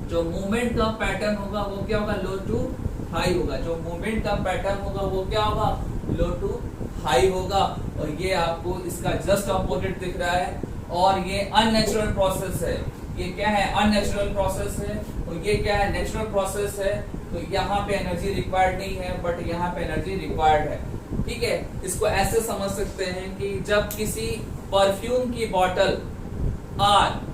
जो मूवमेंट का पैटर्न होगा वो क्या होगा? लो टू हाई होगा। जो मूवमेंट का पैटर्न होगा वो क्या होगा? लो टू हाई होगा। और ये आपको इसका जस्ट अपोजिट दिख रहा है। और ये अननेचुरल प्रोसेस है। ये क्या है? अननेचुरल प्रोसेस है। और ये क्या है? नेचुरल प्रोसेस है। तो यहाँ पे एनर्जी रिक्वायर्ड नहीं है, बट यहाँ पे एनर्जी रिक्वायर्ड है। ठीक है, इसको ऐसे समझ सकते हैं कि जब किसी परफ्यूम की बोतल और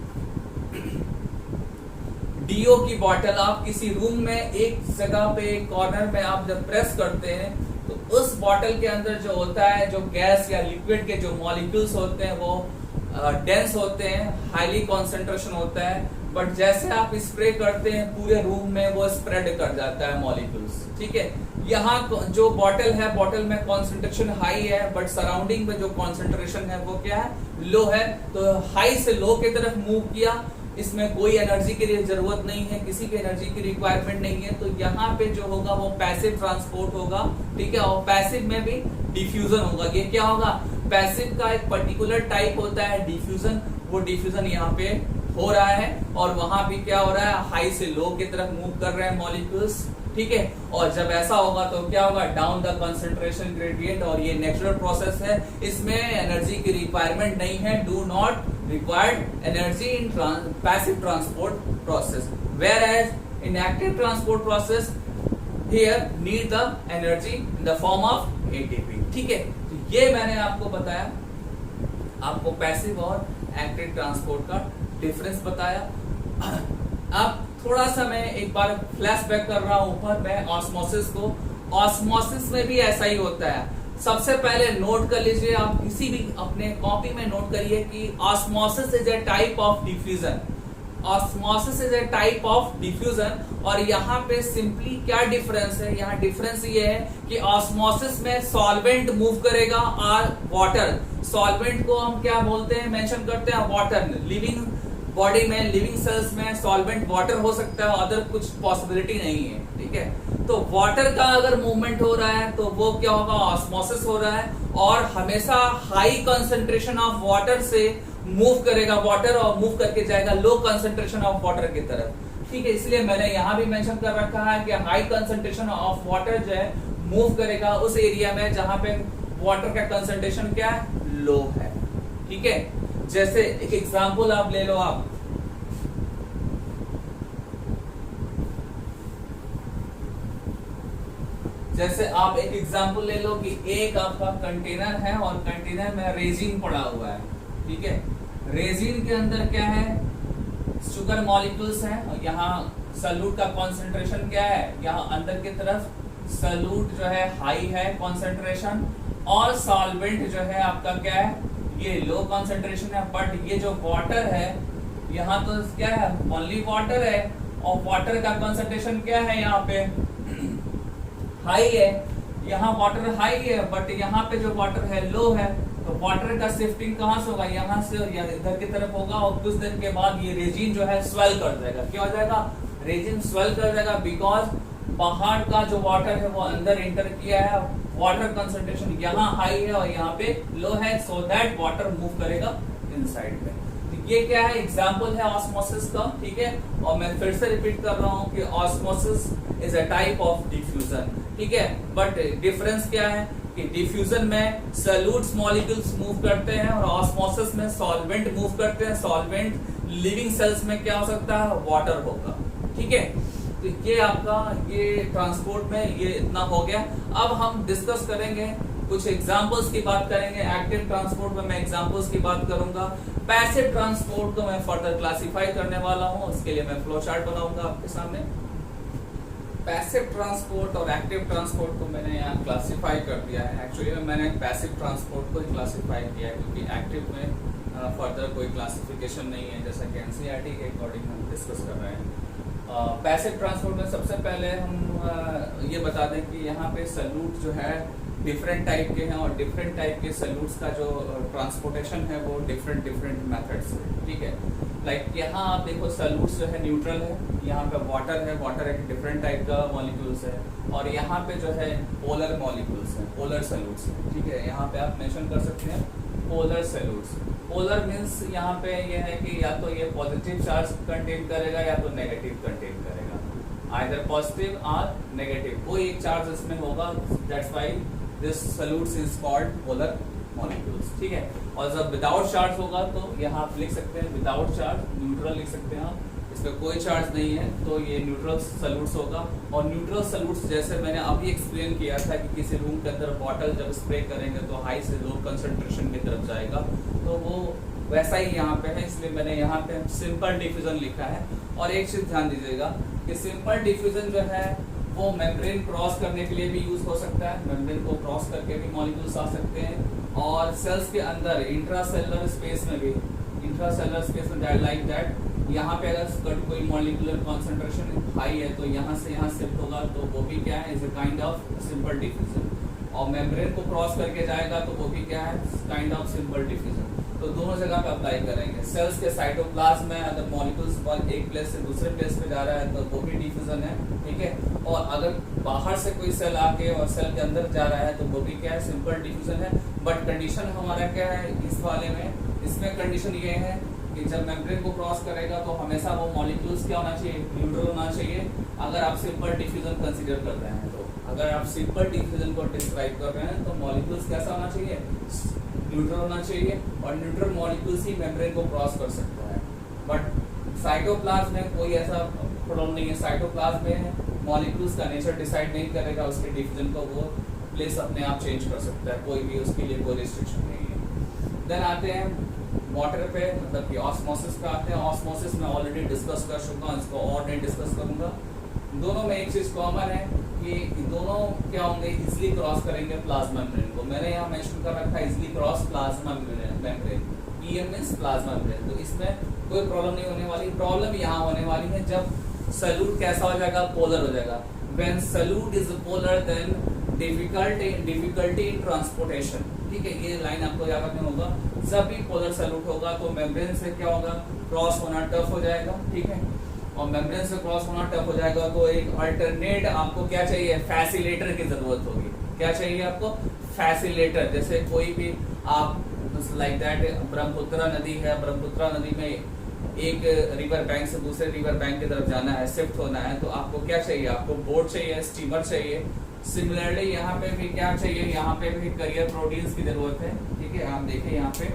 डीओ की बोतल आप किसी रूम में एक जगह पे कॉर्नर में आप जब प्रेस करते हैं तो उस बोतल के अंदर जो होता है, जो गैस या लिक्विड के जो मॉलिक्यूल्स होते हैं वो डेंस होते हैं, हाईली कॉन्सेंट्रेशन होता है। बट जैसे आप स्प्रे करते हैं पूरे रूम में वो स्प्रेड कर जाता है मॉलिक्यूल्स। ठीक है, यहाँ जो बॉटल है, बॉटल में कॉन्सेंट्रेशन हाई है बट सराउंडिंग में जो कॉन्सेंट्रेशन है वो क्या है? लो है। तो हाई से लो की तरफ मूव किया, इसमें कोई एनर्जी की जरूरत नहीं है, किसी की एनर्जी की रिक्वायरमेंट नहीं है। तो यहाँ पे जो होगा वो पैसिव ट्रांसपोर्ट होगा। ठीक है, और पैसिव में भी डिफ्यूजन होगा। ये क्या होगा? पैसिव का एक पर्टिकुलर टाइप होता है डिफ्यूजन, वो डिफ्यूजन यहाँ पे हो रहा है। और वहां भी क्या हो रहा है? हाई से लो की तरफ मूव कर रहे हैं मॉलिक्यूल्स। ठीक है, और जब ऐसा होगा तो क्या होगा? Down the concentration gradient. और ये नेचुरल प्रोसेस है, इसमें एनर्जी की रिक्वायरमेंट नहीं है। Do not required energy in passive transport process, whereas in active transport process here need the energy in the form of ATP। ठीक है, तो ये मैंने आपको बताया, आपको पैसिव और एक्टिव ट्रांसपोर्ट का डिफरेंस बताया। अब थोड़ा सा मैं एक बार फ्लैशबैक कर रहा हूं ऊपर मैं ऑस्मोसिस को। ऑस्मोसिस में भी ऐसा ही होता है। सबसे पहले नोट कर लीजिए, आप किसी भी अपने कॉपी में नोट करिए कि osmosis is a type of diffusion. Osmosis is a type of diffusion. और यहाँ पे सिंपली क्या डिफरेंस है? यहाँ डिफरेंस ये है कि ऑस्मोसिस में सॉल्वेंट मूव करेगा और वाटर। सॉल्वेंट को हम क्या बोलते हैं? मेंशन करते हैं वाटर। लिविंग बॉडी में, लिविंग सेल्स में सॉल्वेंट वाटर हो सकता है, अदर कुछ पॉसिबिलिटी नहीं है। ठीक है, तो वाटर का अगर मूवमेंट हो रहा है तो वो क्या होगा? ऑस्मोसिस हो रहा है। और हमेशा हाई कंसंट्रेशन ऑफ वाटर से मूव करेगा वाटर, और मूव करके जाएगा लो कंसंट्रेशन ऑफ वाटर की तरफ। ठीक है, इसलिए मैंने यहाँ भी मेंशन कर रखा है कि हाई कंसंट्रेशन ऑफ वाटर जो है मूव करेगा उस एरिया में जहां पे वाटर का कंसंट्रेशन क्या है? लो है। ठीक है, जैसे एक एग्जांपल आप ले लो। आप जैसे आप एक एग्जांपल ले लो कि एक आपका कंटेनर है और कंटेनर में रेजिन पड़ा हुआ है। ठीक है, रेजिन के अंदर क्या है? शुगर मॉलिक्यूल्स हैं। और यहाँ सॉल्यूट का कॉन्सेंट्रेशन क्या है? यहाँ अंदर की तरफ सॉल्यूट जो है हाई है कॉन्सेंट्रेशन, और सॉल्वेंट जो है आपका क्या है? ये लो कॉन्सेंट्रेशन है। बट ये जो वाटर है यहाँ तो क्या है? ओनली वाटर है। और वाटर का कॉन्सेंट्रेशन क्या है? यहाँ पे हाई है। यहाँ वाटर हाई है बट यहाँ पे जो वाटर है लो है। तो वाटर का शिफ्टिंग कहाँ से होगा? यहाँ से इधर की तरफ होगा। और कुछ दिन के बाद ये रेजिन जो है स्वेल कर जाएगा। क्या हो जाएगा? रेजिन स्वेल कर जाएगा, बिकॉज बाहर का जो वाटर है वो अंदर एंटर किया है। वाटर कंसंट्रेशन यहाँ हाई है और यहाँ पे लो है, सो दैट वाटर मूव करेगा इनसाइड में। तो ये क्या है? एग्जांपल है ऑस्मोसिस का। ठीक है, और मैं फिर से रिपीट कर रहा हूँ कि osmosis is a type of diffusion. ठीक है, बट डिफरेंस क्या है कि डिफ्यूजन में सॉल्यूट्स मॉलिक्यूल्स मूव करते हैं और ऑस्मोसिस में सॉल्वेंट मूव करते हैं। सॉल्वेंट लिविंग सेल्स में क्या हो सकता है? वाटर होगा। ठीक है, तो ये आपका ये ट्रांसपोर्ट में ये इतना हो गया। अब हम डिस्कस करेंगे, कुछ एग्जांपल्स की बात करेंगे। एक्टिव ट्रांसपोर्ट में मैं एग्जांपल्स की बात करूंगा। पैसिव ट्रांसपोर्ट को मैं फर्दर क्लासिफाई करने वाला हूं, उसके लिए मैं फ्लो चार्ट बनाऊंगा आपके सामने। पैसिव ट्रांसपोर्ट और एक्टिव ट्रांसपोर्ट को मैंने यहाँ क्लासिफाई कर दिया है। एक्चुअली मैंने पैसिव ट्रांसपोर्ट को क्लासिफाई किया है क्योंकि एक्टिव में फर्दर कोई क्लासिफिकेशन नहीं है, जैसा कि एनसीईआरटी के अकॉर्डिंग हम डिस्कस कर रहे हैं। पैसिव ट्रांसपोर्ट में सबसे पहले हम ये बता दें कि यहाँ पे सल्यूट जो है डिफरेंट टाइप के हैं और डिफरेंट टाइप के सल्यूट्स का जो ट्रांसपोर्टेशन है वो डिफरेंट डिफरेंट मेथड्स है, ठीक है। लाइक यहाँ आप देखो सल्यूट्स जो है न्यूट्रल है, यहाँ पे वाटर है, वाटर एक डिफरेंट टाइप का मॉलिक्यूल्स है, और यहाँ पे जो है पोलर मॉलिक्यूल्स हैं, पोलर सल्यूट्स हैं, ठीक है। यहाँ पे आप मेंशन कर सकते हैं पोलर सल्यूट्स। पोलर मीन्स यहाँ पे ये है कि या तो ये पॉजिटिव चार्ज कंटेन करेगा या तो नेगेटिव कंटेन करेगा, आइदर पॉजिटिव और नेगेटिव, कोई एक चार्ज इसमें होगा, that's why this salutes is called polar molecules, ठीक है। और जब विदाउट चार्ज होगा तो यहाँ आप लिख सकते हैं विदाउट चार्ज, न्यूट्रल लिख सकते हैं आप, इसमें कोई चार्ज नहीं है तो ये न्यूट्रल सल्यूट्स होगा। और न्यूट्रल सल्यूट्स जैसे मैंने अभी एक्सप्लेन किया था कि किसी रूम के अंदर बॉटल जब स्प्रे करेंगे तो हाई से लो कंसंट्रेशन की तरफ जाएगा, तो वो वैसा ही यहाँ पे है, इसलिए मैंने यहाँ पे सिंपल डिफ्यूजन लिखा है। और एक चीज ध्यान दीजिएगा कि सिंपल डिफ्यूजन जो है वो मेम्ब्रेन क्रॉस करने के लिए भी यूज हो सकता है, मेम्ब्रेन को क्रॉस करके भी मॉलिक्यूल्स आ सकते हैं, और सेल्स के अंदर इंट्रासेलुलर स्पेस में भी, इंट्रासेलुलर स्पेस में दैट लाइक दैट, यहाँ पे अगर कोई मॉलिक्यूलर कॉन्सेंट्रेशन हाई है तो यहाँ से यहाँ शिफ्ट होगा, तो वो भी क्या है, is a kind of simple diffusion. और मेम्ब्रेन को क्रॉस करके जाएगा तो वो भी क्या है, काइंड ऑफ सिंपल डिफ्यूजन। तो दोनों जगह पे अप्लाई करेंगे। सेल्स के साइटोप्लाज्म में अगर मॉलिक्यूल्स एक प्लेस से दूसरे प्लेस पे जा रहा है तो वो भी डिफ्यूजन है, ठीक है। और अगर बाहर से कोई सेल आके और सेल के अंदर जा रहा है तो वो भी क्या है, सिंपल डिफ्यूजन है। बट कंडीशन हमारा क्या है इस वाले में, इसमें कंडीशन ये है कि जब मेम्ब्रेन को क्रॉस करेगा तो हमेशा वो मॉलिक्यूल्स क्या होना चाहिए, न्यूट्रल होना चाहिए। अगर आप सिंपल डिफ्यूजन कंसीडर कर रहे हैं तो, अगर आप सिंपल डिफ्यूजन को डिस्क्राइब कर रहे हैं तो मॉलिक्यूल्स कैसा होना चाहिए, न्यूट्रल होना चाहिए, और न्यूट्रल मॉलिक्यूल्स ही मेम्ब्रेन को क्रॉस कर सकता है। बट साइटोप्लाज्म में कोई ऐसा प्रॉब्लम नहीं है, साइटोप्लाज्म में मॉलिक्यूल्स का नेचर डिसाइड नहीं करेगा उसके डिफ्यूजन को, वो प्लेस अपने आप चेंज कर सकता है, कोई भी उसके लिए कोई रिस्ट्रिक्शन नहीं है। देन आते हैं वाटर पे, मतलब कि ऑस्मोसिस पे आते हैं। ऑस्मोसिस में ऑलरेडी डिस्कस कर चुका हूँ, इसको और नहीं डिस्कस करूंगा। दोनों में एक चीज कॉमन है कि दोनों क्या होंगे, इजिली क्रॉस करेंगे प्लाज्मा मेम्ब्रेन को। मैंने यहाँ मेंशन कर रखा है easily cross plasma membrane, PM means plasma membrane, तो इसमें कोई प्रॉब्लम नहीं होने वाली। प्रॉब्लम यहाँ होने वाली है जब सल्यूट कैसा हो जाएगा, पोलर हो जाएगा। When solute is polar then difficulty in transportation, ठीक है, ये लाइन आपको याद रखना होगा। जब भी पोलर सल्यूट होगा तो मेम्ब्रेन से क्या होगा, क्रॉस होना टफ हो जाएगा, ठीक है। और मेम्ब्रेन से क्रॉस होना टफ हो जाएगा तो एक अल्टरनेट आपको क्या चाहिए, फैसिलेटर की जरूरत होगी। क्या चाहिए आपको, फैसिलेटर। जैसे कोई भी आप लाइक दैट ब्रह्मपुत्रा नदी है, ब्रह्मपुत्रा नदी में एक रिवर बैंक से दूसरे रिवर बैंक की तरफ जाना है, शिफ्ट होना है, तो आपको क्या चाहिए, आपको बोट चाहिए, स्टीमर चाहिए। सिमिलरली यहाँ पे भी क्या चाहिए, यहाँ पे भी कैरियर प्रोटीन्स की जरूरत है, ठीक है। आप देखें यहाँ पे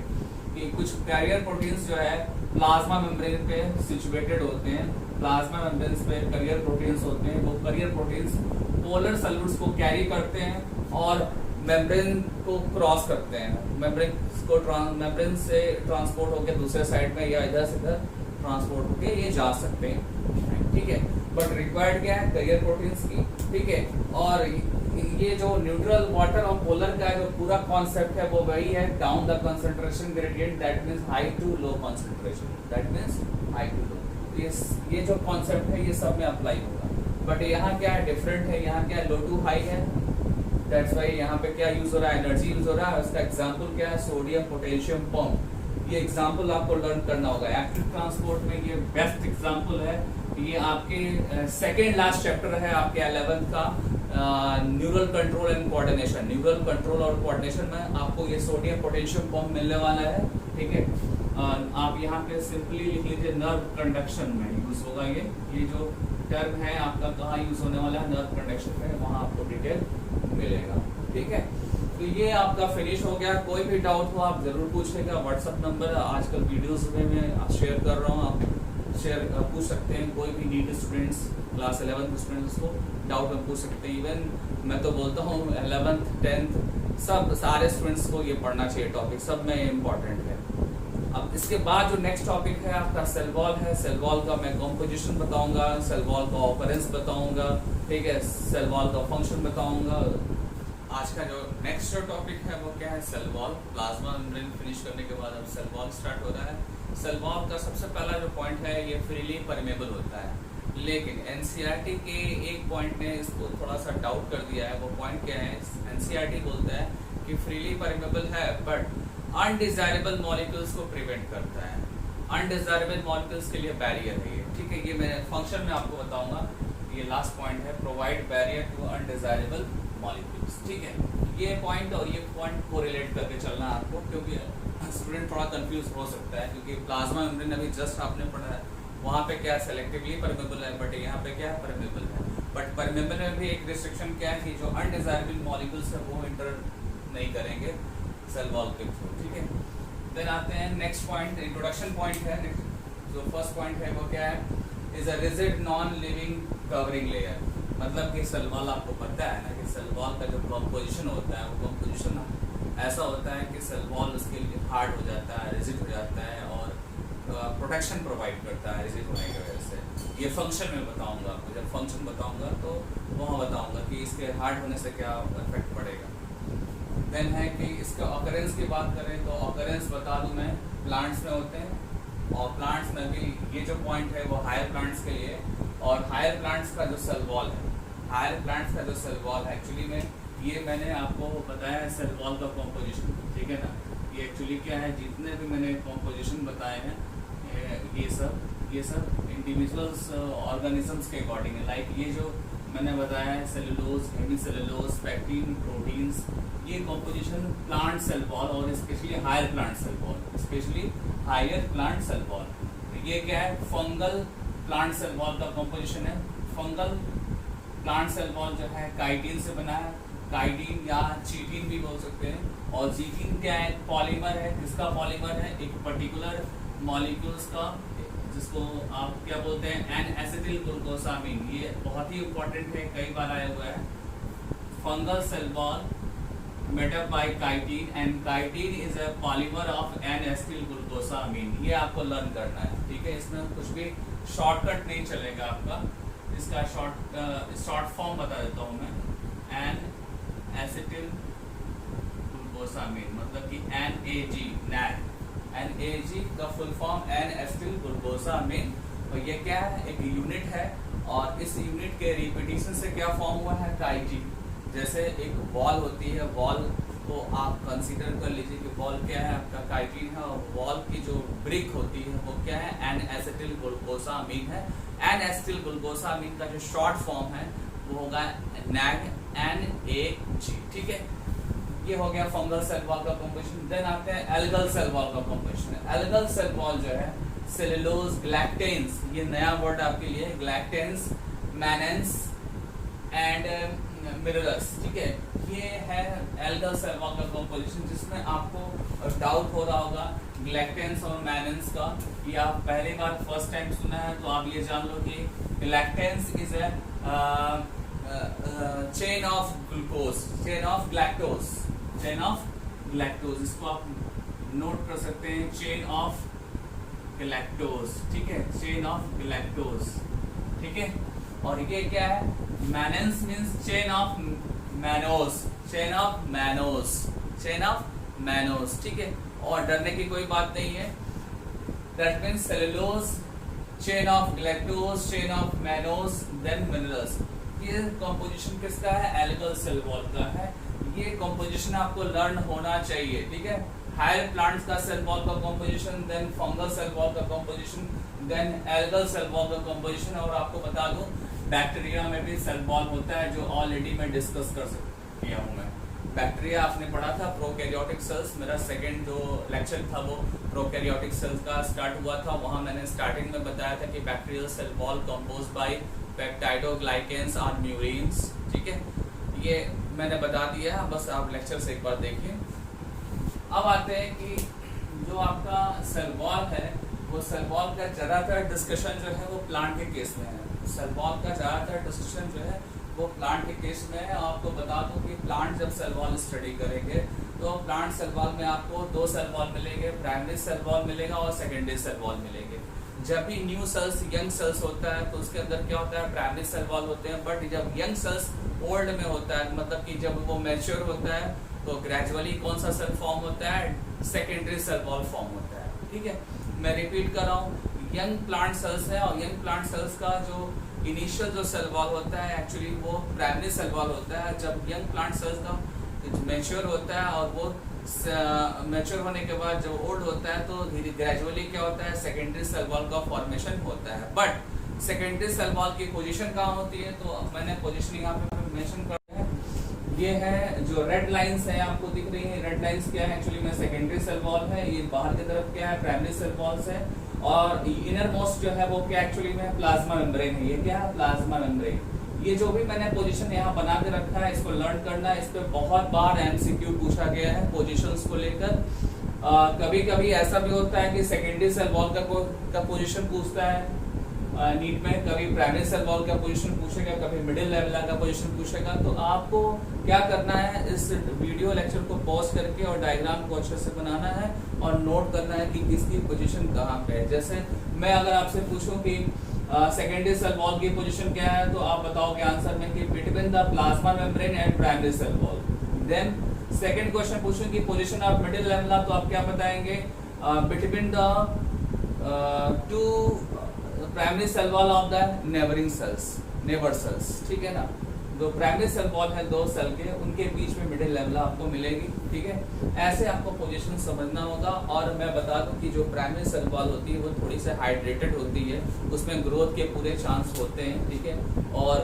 कि कुछ कैरियर प्रोटीन्स जो है प्लाज्मा मेम्ब्रेन पे सिचुएटेड होते हैं, प्लाज्मा मेम्ब्रेन पे कैरियर प्रोटीन्स होते हैं। वो कैरियर प्रोटीन्स पोलर सल्यूट्स को कैरी करते हैं और मेम्ब्रेन को क्रॉस करते हैं, मेम्ब्रेन से ट्रांसपोर्ट होकर दूसरे साइड में या इधर से इधर ट्रांसपोर्ट होकर ये जा सकते हैं, ठीक है। बट रिक्वायर्ड क्या है, कैरियर प्रोटीन्स की, ठीक है। और ये जो न्यूट्रल वाटर और पोलर का जो पूरा कॉन्सेप्ट है वो वही है, down the concentration gradient, that means high to low concentration, that means high to low. ये जो कॉन्सेप्ट है ये सब में अप्लाई होगा। बट यहाँ क्या है, डिफरेंट है, यहाँ क्या है, लो टू हाई है, दैट्स वाई यहाँ पे क्या यूज हो रहा है, एनर्जी यूज हो रहा है। उसका एग्जाम्पल क्या है, सोडियम पोटेशियम पंप। ये एग्जाम्पल आपको लर्न करना होगा। एक्टिव ट्रांसपोर्ट में ये बेस्ट एग्जाम्पल है। ये आपके सेकेंड लास्ट चैप्टर है आपके 11th का, neural control and coordination. Neural control और कोऑर्डिनेशन में आपको ये सोडियम पोटेशियम पंप मिलने वाला है, ठीक है। आप यहाँ पे सिंपली लिख लीजिए नर्व कंडक्शन में यूज होगा ये जो टर्म है आपका कहाँ यूज होने वाला है, नर्व कंडक्शन में, वहाँ आपको डिटेल मिलेगा, ठीक है। तो ये आपका फिनिश हो गया। कोई भी डाउट हो आप जरूर पूछेगा। व्हाट्सएप नंबर आजकल वीडियोस में मैं शेयर कर रहा हूँ, आप शेयर पूछ सकते हैं। कोई भी NEET students, class 11th students को डाउट में पूछ सकते हैं। इवन मैं तो बोलता हूँ 11th 10th सब सारे स्टूडेंट्स को ये पढ़ना चाहिए, टॉपिक सब में इम्पॉर्टेंट है। अब इसके बाद जो नेक्स्ट टॉपिक है आपका सेल वॉल है। सेल वॉल का मैं कॉम्पोजिशन बताऊंगा, सेल वॉल का ऑपरेंस बताऊंगा, ठीक है, सेल वॉल का फंक्शन बताऊंगा। आज का जो नेक्स्ट जो टॉपिक है वो क्या है, cell wall. Plasma membrane finish करने के बाद अब सेल वॉल स्टार्ट हो रहा है। सेल वॉल का सबसे पहला जो पॉइंट है ये फ्रीली परमेबल होता है। लेकिन एनसीईआरटी के एक पॉइंट ने इसको थोड़ा सा डाउट कर दिया है। वो पॉइंट क्या है? एनसीईआरटी बोलता है कि फ्रीली परमेबल है बट अनडिजायरेबल मॉलिक्यूल्स को प्रिवेंट करता है। अनडिजायरेबल मॉलिक्यूल्स के लिए बैरियर है ये, ठीक है। ये मैं फंक्शन में आपको बताऊंगा। ये लास्ट पॉइंट है, provide barrier to undesirable molecules, ठीक है। ये पॉइंट और ये पॉइंट को रिलेट करके चलना है आपको, क्योंकि स्टूडेंट थोड़ा कंफ्यूज हो सकता है, क्योंकि प्लाज्मा मेम्ब्रेन अभी जस्ट आपने पढ़ा है, वहाँ पे क्या सेलेक्टिवली परमेबल है बट यहाँ पे क्या है? परमेबल है। बट परमेबल में भी एक रिस्ट्रिक्शन क्या है कि जो अनडिजायरेबल मॉलिक्यूल्स है वो इंटर नहीं करेंगे सेल वॉल के थ्रू, ठीक है। देन आते हैं नेक्स्ट पॉइंट, इंट्रोडक्शन पॉइंट है। जो फर्स्ट पॉइंट है वो क्या है? Is a rigid non living covering layer. मतलब कि सेल वॉल आपको पता है ना कि सेल वॉल का जो कंपोजिशन होता है वो कंपोजिशन ऐसा होता है कि सेल वॉल उसके लिए हार्ड हो जाता है, रिजिड हो जाता है और प्रोटेक्शन प्रोवाइड करता है रिजिड होने की वजह से। ये फंक्शन में बताऊंगा आपको, जब फंक्शन बताऊंगा तो वहाँ बताऊंगा कि इसके हार्ड होने से क्या इफेक्ट पड़ेगा। देन है कि इसका ऑकरेंस की बात करें तो ऑकरेंस बता दूं मैं, प्लांट्स में होते हैं और प्लांट्स में भी ये जो पॉइंट है वो हायर प्लांट्स के लिए। और हायर प्लांट्स का जो सेल वॉल है, हायर प्लांट्स का जो सेल वॉल है एक्चुअली में ये मैंने आपको बताया है सेल वॉल का कॉम्पोजिशन, ठीक है ना। ये एक्चुअली क्या है, जितने भी मैंने कॉम्पोजिशन बताए हैं ये सब इंडिविजुअल्स ऑर्गेनिजम्स के अकॉर्डिंग है। लाइक ये जो मैंने बताया है सेलुलोज, हेमीसेलुलोज, पैक्टिन, प्रोटीन्स, ये कॉम्पोजिशन प्लांट सेल वॉल और specially higher plant cell wall, specially higher plant cell wall. ये क्या है? फंगल प्लांट सेल वॉल का कॉम्पोजिशन है। फंगल प्लांट सेल वॉल जो है काइटिन से बना है, काइटिन या चीटिन भी बोल सकते हैं। और चीटिन क्या है? पॉलीमर है। किसका पॉलीमर है? एक पर्टिकुलर मॉलिक्यूल्स का, जिसको आप क्या बोलते हैं? N acetyl glucosamine. ये बहुत ही इंपॉर्टेंट है, कई बार आया हुआ है। Fungal cell wall made up by chitin and chitin is a polymer of N-acetyl glucosamine। ये आपको लर्न करना है, ठीक है। इसमें कुछ भी शॉर्टकट नहीं चलेगा आपका। इसका शॉर्ट फॉर्म बता देता हूँ मैं, N-acetyl glucosamine, मतलब कि NAG, NAG का फुल फॉर्म N-acetyl glucosamine। और ये क्या है? एक यूनिट है और इस यूनिट के रिपीटिशन से क्या फॉर्म हुआ है? काइटिन। जैसे एक वॉल होती है, वॉल को आप कंसीडर कर लीजिए कि वॉल क्या है? आपका काइटिन है। और वॉल की जो ब्रिक होती है वो क्या है? एन एसिटिल ग्लूकोसामीन है। एन एसिटिल ग्लूकोसामीन का जो शॉर्ट फॉर्म है वो होगा NAG, NAG, ठीक है। ये हो गया फंगल सेल वॉल का कंपोजिशन। देन आते हैं एल्गल सेल वॉल का कंपोजिशन। एल्गल सेल वॉल जो है सेलुलोज, ग्लैक्टेंस, ये नया वर्ड आपके लिए, ग्लैक्टेंस, मैनेंस एंड मिनरल्स, ठीक है। ये है एल्गल सेल वॉल का कंपोजिशन, जिसमें आपको डाउट हो रहा होगा ग्लैक्टेंस और मैनेंस का। ये आप पहली बार फर्स्ट टाइम सुना है तो आप ये जान लो कि galactans is a chain of glucose, chain of galactose, chain of galactose. इसको आप नोट कर सकते हैं, चेन ऑफ ग्लैक्टोज, ठीक है, चेन ऑफ ग्लैक्टोज, ठीक है। और ये क्या है? Mannans means chain of mannose, chain of mannose, chain of mannose, ठीक है। और डरने की कोई बात नहीं है। That means cellulose, chain of galactose, chain of mannose, then minerals. ये कंपोजिशन किसका है? एल्गल सेल वॉल का है। ये कंपोजिशन आपको लर्न होना चाहिए, ठीक है। हायर प्लांट्स का सेल वॉल का composition, then fungal cell wall का composition, then algal cell wall का कंपोजिशन। और आपको बता दूं बैक्टीरिया में भी सेल वॉल होता है, जो ऑलरेडी मैं डिस्कस किया हूँ मैं। बैक्टीरिया आपने पढ़ा था, प्रोकैरियोटिक सेल्स। मेरा सेकंड जो लेक्चर था वो प्रोकैरियोटिक सेल्स का स्टार्ट हुआ था। वहाँ मैंने स्टार्टिंग में बताया था कि bacterial cell wall composed by peptidoglycans और म्यूरिन्स, ठीक है। ये मैंने बता दिया है, बस आप लेक्चर से एक बार देखिए। अब आते हैं कि जो आपका सेल वॉल है, वो सेल वॉल का ज़्यादातर डिस्कशन जो है वो प्लांट के केस में है। सेल वॉल का ज़्यादातर डिस्कशन जो है वो प्लांट के केस में है। आपको बता दूं कि प्लांट जब सेल वॉल स्टडी करेंगे तो प्लांट सेल वॉल में आपको दो सेल वॉल मिलेंगे, प्राइमरी सेल वॉल मिलेगा और सेकेंडरी सेल वॉल मिलेंगे। जब भी न्यू सेल्स, यंग सेल्स होता है तो उसके अंदर क्या होता है? प्राइमरी सेल वॉल होते हैं। बट जब यंग सेल्स ओल्ड में होता है, मतलब कि जब वो मैच्योर होता है तो ग्रेजुअली कौन सा सेल फॉर्म होता है? सेकेंडरी सेल वॉल फॉर्म होता है, ठीक है। मैं रिपीट कर रहा हूँ, यंग प्लांट सेल्स है और यंग प्लांट सेल्स का जो इनिशियल जो सेल वॉल होता है एक्चुअली वो प्राइमरी सेल वॉल होता है। जब यंग प्लांट सेल्स का मैच्योर होता है और वो मैच्योर होने के बाद जब ओल्ड होता है तो धीरे ग्रेजुअली क्या होता है, सेकेंडरी सेल वॉल का फॉर्मेशन होता है। बट सेकेंडरी सेल वॉल की पोजीशन कहाँ होती है, तो मैंने पोजीशनिंग यहाँ पे मेंशन कर दिया है। ये है जो रेड लाइंस है आपको दिख रही है, रेड लाइंस क्या है एक्चुअली में सेकेंडरी सेल वॉल है। ये बाहर की तरफ क्या है, प्राइमरी सेल वॉल्स है। और इनर मोस्ट जो है वो क्या एक्चुअली में प्लाज्मा मेम्ब्रेन है। ये क्या है, प्लाज्मा मेम्ब्रेन। ये जो भी मैंने पोजीशन यहाँ बना के रखा है इसको लर्न करना है। इस पे बहुत बार एमसीक्यू पूछा गया है पोजीशंस को लेकर। कभी कभी ऐसा भी होता है कि सेकेंडरी सेल वॉल का पोजीशन पूछता है नीट में, कभी प्राइमरी सेल वॉल का पोजीशन पूछेगा, कभी मिडिल लेवल का पोजीशन पूछेगा। तो आपको क्या करना है, इस वीडियो लेक्चर को पॉज करके और डायग्राम को अच्छे से बनाना है और नोट करना है कि किसकी पोजीशन कहाँ पे है। जैसे मैं अगर आपसे पूछूं कि सेकेंडरी सेल वॉल की पोजीशन क्या है, तो आप बताओगे आंसर में कि between the plasma membrane and primary cell wall. Then second question पूछूं कि पोजीशन ऑफ मिडिल लेवल, तो आप क्या बताएंगे, between the two primary cell wall of the neighbour cells, ठीक है ना। जो प्राइमरी सेल वॉल है दो सेल के, उनके बीच में मिडिल लेवल आपको मिलेगी, ठीक है। ऐसे आपको पोजीशन समझना होगा। और मैं बता दूं कि जो प्राइमरी सेल वॉल होती है वो थोड़ी सी हाइड्रेटेड होती है, उसमें ग्रोथ के पूरे चांस होते हैं, ठीक है। और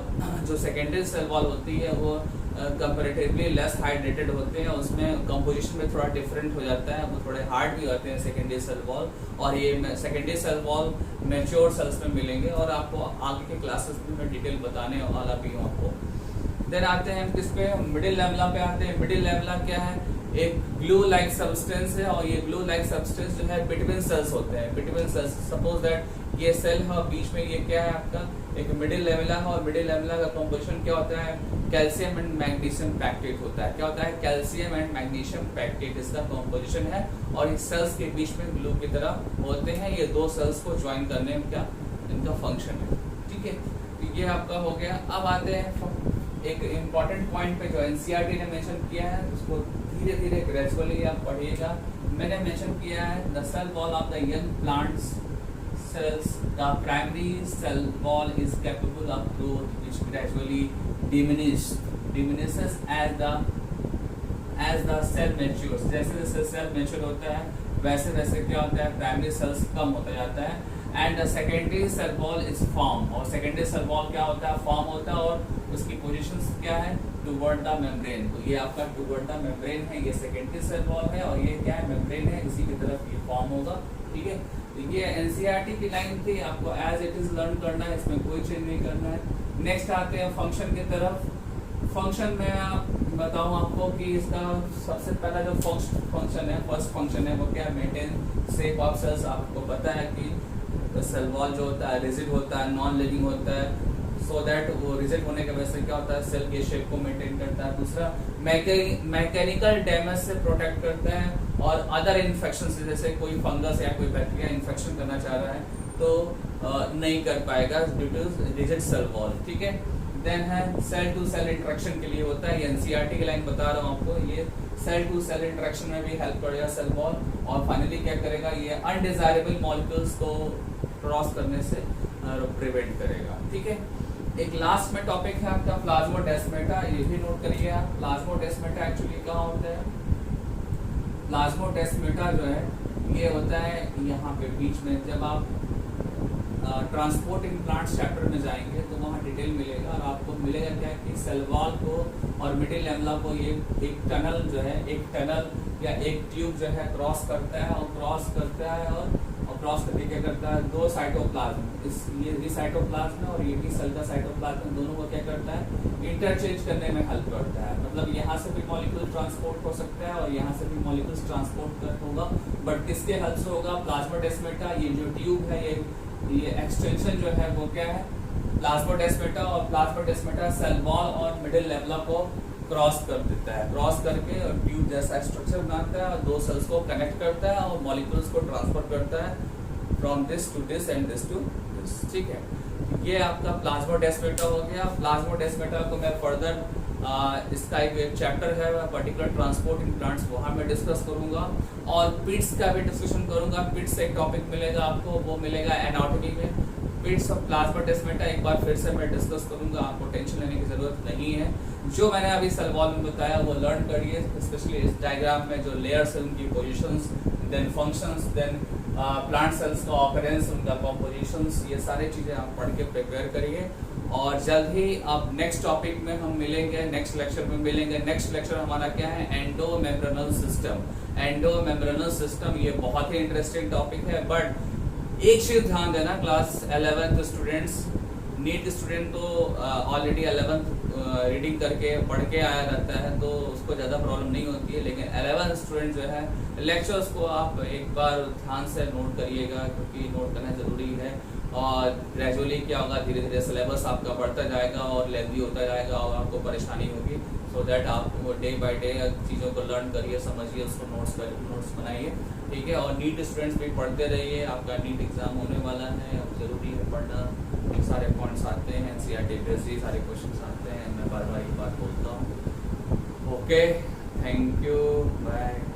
जो सेकेंडरी सेल वॉल होती है वो कंपेरेटिवली लेस हाइड्रेटेड होते हैं, उसमें कंपोजिशन में थोड़ा डिफरेंट हो जाता है, वो थोड़े हार्ड भी होते हैं सेकेंडरी सेल वॉल। और ये secondary cell wall mature cells में मिलेंगे और आपको आगे के क्लासेस में मैं डिटेल बताने वाला भी हूँ आपको। देन आते हैं किस पे, मिडिल लेवला पे आते हैं। मिडिल लेवला क्या है, एक ग्लू लाइक सब्सटेंस है और ये ग्लू लाइक सब्सटेंस जो है बिटवीन सेल्स होते हैं, बिटवीन सेल्स। सपोज दैट ये सेल है और बीच में ये क्या है आपका एक मिडिल लेवला है, और मिडिल लेवला का कंपोजिशन क्या होता है, कैल्शियम एंड मैग्नीशियम पैक्टेट होता है। क्या होता है, कैल्शियम एंड मैग्नीशियम पैक्टेट इसका कंपोजिशन है। और इस सेल्स के बीच में ग्लू की तरह होते हैं। ये दो सेल्स को ज्वाइन करने में क्या इनका फंक्शन है, ठीक है। तो ये आपका हो गया। अब आते हैं एक इम्पॉर्टेंट पॉइंट पे जो एनसीईआरटी ने मेंशन किया है, उसको धीरे धीरे ग्रेजुअली आप पढ़िएगा। मैंने मेंशन किया है the cell wall of the young plants cells, the primary cell wall is capable of growth which gradually diminishes as the cell matures। जैसे जैसे सेल मैच्योर होता है वैसे वैसे क्या होता है, प्राइमरी सेल्स कम होता जाता है। And the secondary cell wall is form, और सेकेंडरी सेल वॉल क्या होता है, फॉर्म होता है। और उसकी पोजीशन क्या है, टुवर्ड द मेम्ब्रेन। तो ये आपका टुवर्ड द मेम्ब्रेन है, ये सेकेंडरी सेल वॉल है और ये क्या है, मेम्ब्रेन है, इसी की तरफ ये फॉर्म होगा, ठीक है। तो ये एनसीईआरटी की लाइन थी, आपको एज इट इज लर्न करना है, इसमें कोई चेंज नहीं करना है। नेक्स्ट आते हैं फंक्शन की तरफ। फंक्शन में आप बताऊं आपको कि इसका सबसे पहला जो फंक्शन है, फर्स्ट फंक्शन है वो क्या है, मेंटेन शेप ऑफ सेल्स। आपको पता है कि सेल वॉल जो होता है रिजिड होता है, नॉन लिविंग होता है, सो दैट वो रिजिड होने की वजह से क्या होता है, सेल के शेप को मेंटेन करता है। दूसरा मैकेनिकल डैमेज से प्रोटेक्ट करता है और अदर इन्फेक्शन से, जैसे कोई फंगस या कोई बैक्टीरिया इन्फेक्शन करना चाह रहा है तो नहीं कर पाएगा due to rigid cell wall, ठीक है। देन है सेल टू सेल इंटरेक्शन के लिए होता है, ये एनसीईआरटी की लाइन बता रहा हूँ आपको। ये सेल टू सेल इंटरेक्शन में भी हेल्प करेगा सेल वॉल। और फाइनली क्या करेगा, ये अनडिजायरेबल मॉलिक्यूल्स को क्रॉस करने से प्रिवेंट करेगा, ठीक है। एक लास्ट में टॉपिक है आपका प्लाज्मोडेस्माटा, ये भी नोट करिए आप। प्लाज्मोडेस्माटा एक्चुअली कहाँ होता है, प्लाज्मोडेस्माटा जो है ये होता है यहाँ पे बीच में। जब आप ट्रांसपोर्ट इन प्लांट्स चैप्टर में जाएंगे तो वहाँ डिटेल मिलेगा और आपको मिलेगा क्या कि सेल वॉल को और मिडिल लेवला को ये एक टनल जो है, एक टनल या एक ट्यूब जो है क्रॉस करता है, और क्रॉस करता है और क्रॉस करके क्या करता है, दो साइटोप्लाज्म, ये साइटोप्लाज्म और ये भी सेल का साइटोप्लाज्म, दोनों को क्या करता है, इंटरचेंज करने में हेल्प करता है। मतलब यहाँ से भी मॉलिक्यूल ट्रांसपोर्ट हो सकता है और यहाँ से भी मॉलिक्यूल्स ट्रांसपोर्ट होगा, बट किसके हेल्प से होगा, प्लाज्मोडेस्माटा। ये जो ट्यूब है, ये एक्सटेंशन जो है वो क्या है, प्लाज्मोडेस्माटा। और प्लाज्मोडेस्माटा सेल वॉल और मिडिल लेवला को क्रॉस कर देता है, क्रॉस करके और ट्यूब जैसा स्ट्रक्चर बनाता है और दो सेल्स को कनेक्ट करता है और मॉलिक्यूल्स को ट्रांसफर करता है from this to this and this to this, ठीक है। ये आपका प्लाज्मोडेस्माटा हो गया। प्लाज्मोडेस्माटा को मैं फर्दर इसका एक चैप्टर है पर्टिकुलर ट्रांसपोर्ट इन प्लांट्स, वहाँ मैं डिस्कस करूँगा। और पिट्स का भी डिस्कशन करूँगा। पिट्स एक टॉपिक मिलेगा आपको, वो मिलेगा एनाटॉमी में। बिट्स ऑफ प्लाज्मा टेस्ट मेटा एक बार फिर से मैं डिस्कस करूंगा, आपको टेंशन लेने की ज़रूरत नहीं है। जो मैंने अभी सवाल में बताया वो लर्न करिए, स्पेशली इस डायग्राम में जो लेयर्स है उनकी positions, then functions, then plant cells का ऑकरेंस, उनका कॉम्पोजिशंस, ये सारी चीज़ें आप पढ़ के प्रिपेयर करिए। और जल्द ही अब नेक्स्ट टॉपिक में हम मिलेंगे, नेक्स्ट लेक्चर में मिलेंगे। नेक्स्ट लेक्चर हमारा क्या है, endo membranal system. Endo membranal system ये बहुत ही इंटरेस्टिंग टॉपिक है, बट एक चीज़ ध्यान देना, class 11th students, NEET student तो ऑलरेडी 11th रीडिंग करके पढ़ के आया रहता है तो उसको ज़्यादा प्रॉब्लम नहीं होती है, लेकिन 11th स्टूडेंट जो है लेक्चर्स को आप एक बार ध्यान से नोट करिएगा, क्योंकि नोट करना ज़रूरी है। और ग्रेजुअली क्या होगा, धीरे धीरे सिलेबस आपका बढ़ता जाएगा और लेंथी होता जाएगा और आपको परेशानी होगी। सो दैट आप डे बाय डे चीज़ों को लर्न करिए, समझिए, उसको नोट्स बनाइए, ठीक है। और नीट स्टूडेंट्स भी पढ़ते रहिए, आपका नीट एग्ज़ाम होने वाला है, अब ज़रूरी है पढ़ना। सारे पॉइंट्स आते हैं, एनसीईआरटी बेस्ड ही सारे क्वेश्चंस आते हैं, मैं बार बार ये बात बोलता हूँ। Okay, thank you, bye.